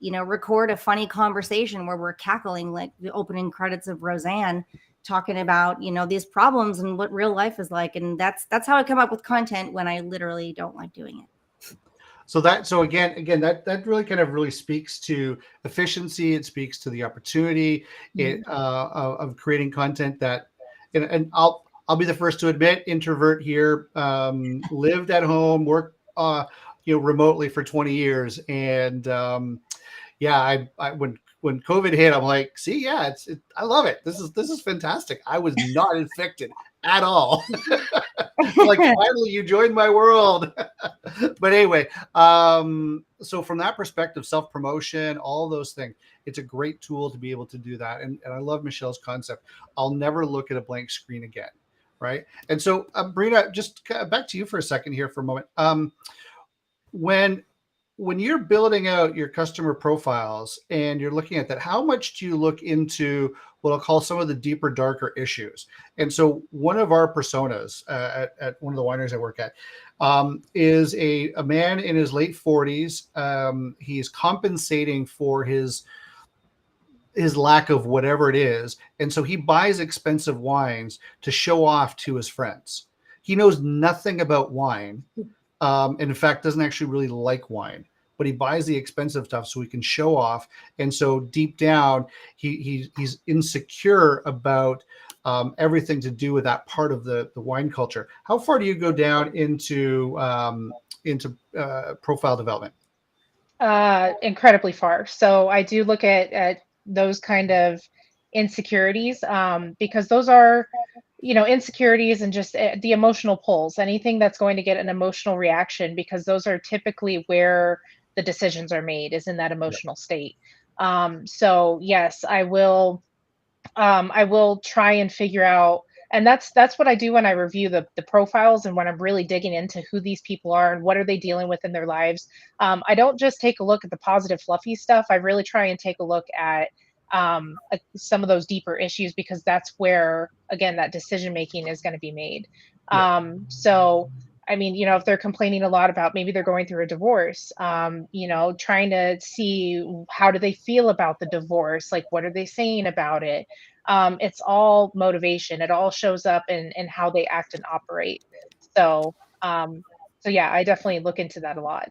Speaker 2: record a funny conversation where we're cackling like the opening credits of Roseanne, talking about, these problems and what real life is like. And that's how I come up with content when I literally don't like doing it.
Speaker 1: So again, that really kind of really speaks to efficiency. It speaks to the opportunity of creating content and I'll be the first to admit, introvert here, lived at home, worked, remotely for 20 years. And I when COVID hit, I'm like, see, I love it. This is fantastic. I was not infected at all. Like, finally, you joined my world. But anyway, so from that perspective, self-promotion, all those things, it's a great tool to be able to do that. And I love Michelle's concept. I'll never look at a blank screen again. Right. And so, Brina, just back to you for a second here for a moment. When when you're building out your customer profiles and you're looking at that, how much do you look into what I'll call some of the deeper, darker issues? And so one of our personas at one of the wineries I work at is a man in his late 40s. He's compensating for his lack of whatever it is. And so he buys expensive wines to show off to his friends. He knows nothing about wine. And in fact, doesn't actually really like wine, but he buys the expensive stuff so he can show off. And so deep down, he's insecure about everything to do with that part of the wine culture. How far do you go down into profile development?
Speaker 7: Incredibly far. So I do look at those kind of insecurities, because those are, insecurities and just the emotional pulls, anything that's going to get an emotional reaction, because those are typically where the decisions are made, is in that emotional state. So yes, I will try and figure out, and that's what I do when I review the profiles, and when I'm really digging into who these people are and what are they dealing with in their lives. I don't just take a look at the positive fluffy stuff. I really try and take a look at some of those deeper issues, because that's where, again, that decision making is going to be made. So I mean, if they're complaining a lot about, maybe they're going through a divorce, trying to see how do they feel about the divorce, like what are they saying about it. It's all motivation. It all shows up in how they act and operate. So yeah, I definitely look into that a lot.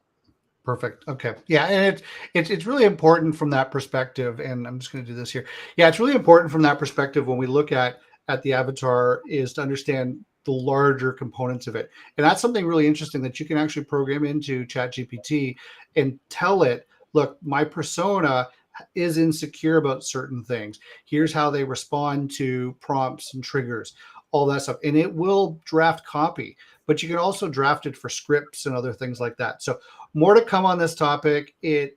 Speaker 1: Perfect. Okay. Yeah, and it's really important from that perspective. And I'm just going to do this here. Yeah, it's really important from that perspective when we look at the avatar, is to understand the larger components of it. And that's something really interesting that you can actually program into ChatGPT and tell it, look, my persona is insecure about certain things. Here's how they respond to prompts and triggers, all that stuff. And it will draft copy, but you can also draft it for scripts and other things like that. So more to come on this topic. It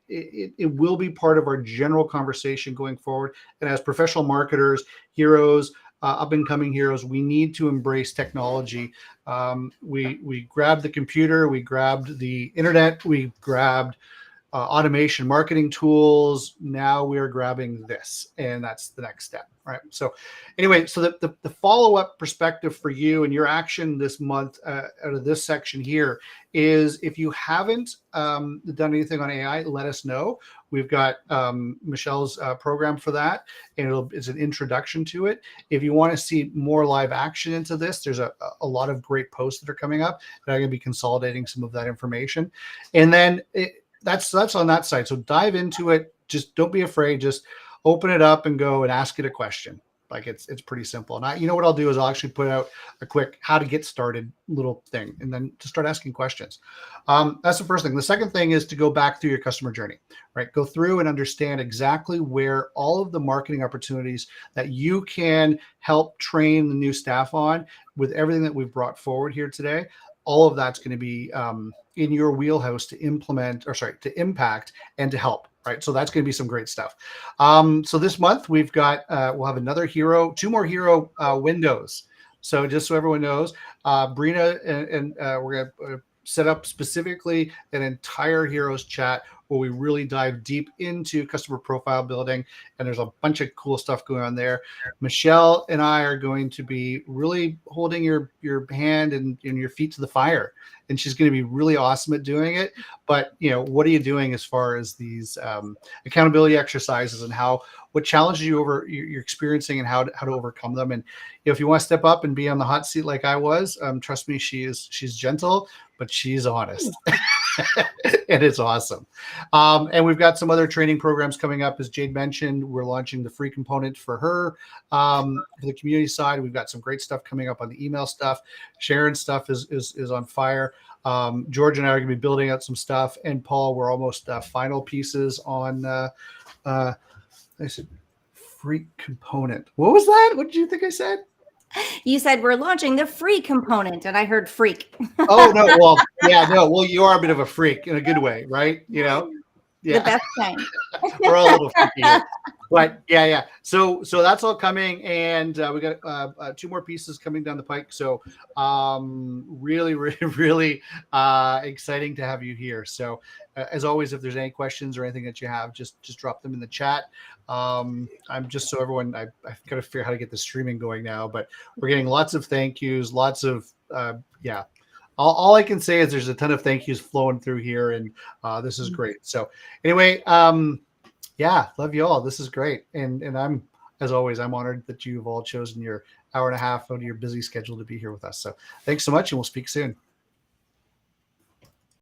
Speaker 1: will be part of our general conversation going forward. And as professional marketers, heroes, up and coming heroes, we need to embrace technology. We grabbed the computer, we grabbed the internet, we grabbed automation marketing tools. Now we are grabbing this, and that's the next step, right? So anyway, so the follow-up perspective for you and your action this month out of this section here is, if you haven't done anything on AI, let us know. We've got Michelle's program for that, and it's an introduction to it. If you want to see more live action into this, there's a lot of great posts that are coming up, and I'm going to be consolidating some of that information. And then that's on that side. So dive into it. Just don't be afraid. Just open it up and go and ask it a question. Like it's pretty simple. And you know what I'll do is I'll actually put out a quick how to get started little thing, and then to start asking questions. That's the first thing. The second thing is to go back through your customer journey, right? Go through and understand exactly where all of the marketing opportunities that you can help train the new staff on, with everything that we've brought forward here today. All of that's going to be in your wheelhouse to impact and to help, right? So that's going to be some great stuff. So this month we've got, we'll have another hero, 2 more hero windows. So just so everyone knows, Brina and we're going to set up specifically an entire heroes chat where we really dive deep into customer profile building, and there's a bunch of cool stuff going on there. Michelle and I are going to be really holding your hand and your feet to the fire, and she's going to be really awesome at doing it. But what are you doing as far as these accountability exercises, and what challenges you're experiencing, and how to overcome them? And if you want to step up and be on the hot seat like I was, trust me, she's gentle, but she's honest. And it's awesome. And we've got some other training programs coming up. As Jade mentioned, we're launching the free component for her, for the community side. We've got some great stuff coming up on the email stuff. Sharon's stuff is on fire. George and I are going to be building out some stuff. And Paul, we're almost final pieces on, I said free component. What was that? What did you think I said?
Speaker 2: You said we're launching the free component, and I heard freak.
Speaker 1: Oh no! Well, yeah, no. Well, you are a bit of a freak in a good way, right? Yeah.
Speaker 2: The best kind.
Speaker 1: We're all a little freaky here. But yeah. So that's all coming, and we got 2 more pieces coming down the pike. So really exciting to have you here. So as always, if there's any questions or anything that you have, just drop them in the chat. I'm just so everyone, I've got to figure out how to get the streaming going now, but we're getting lots of thank yous, lots of all I can say is there's a ton of thank yous flowing through here, and this is great. So anyway, love you all. This is great. And I'm, as always, I'm honored that you've all chosen your hour and a half out of your busy schedule to be here with us. So thanks so much, and we'll speak soon.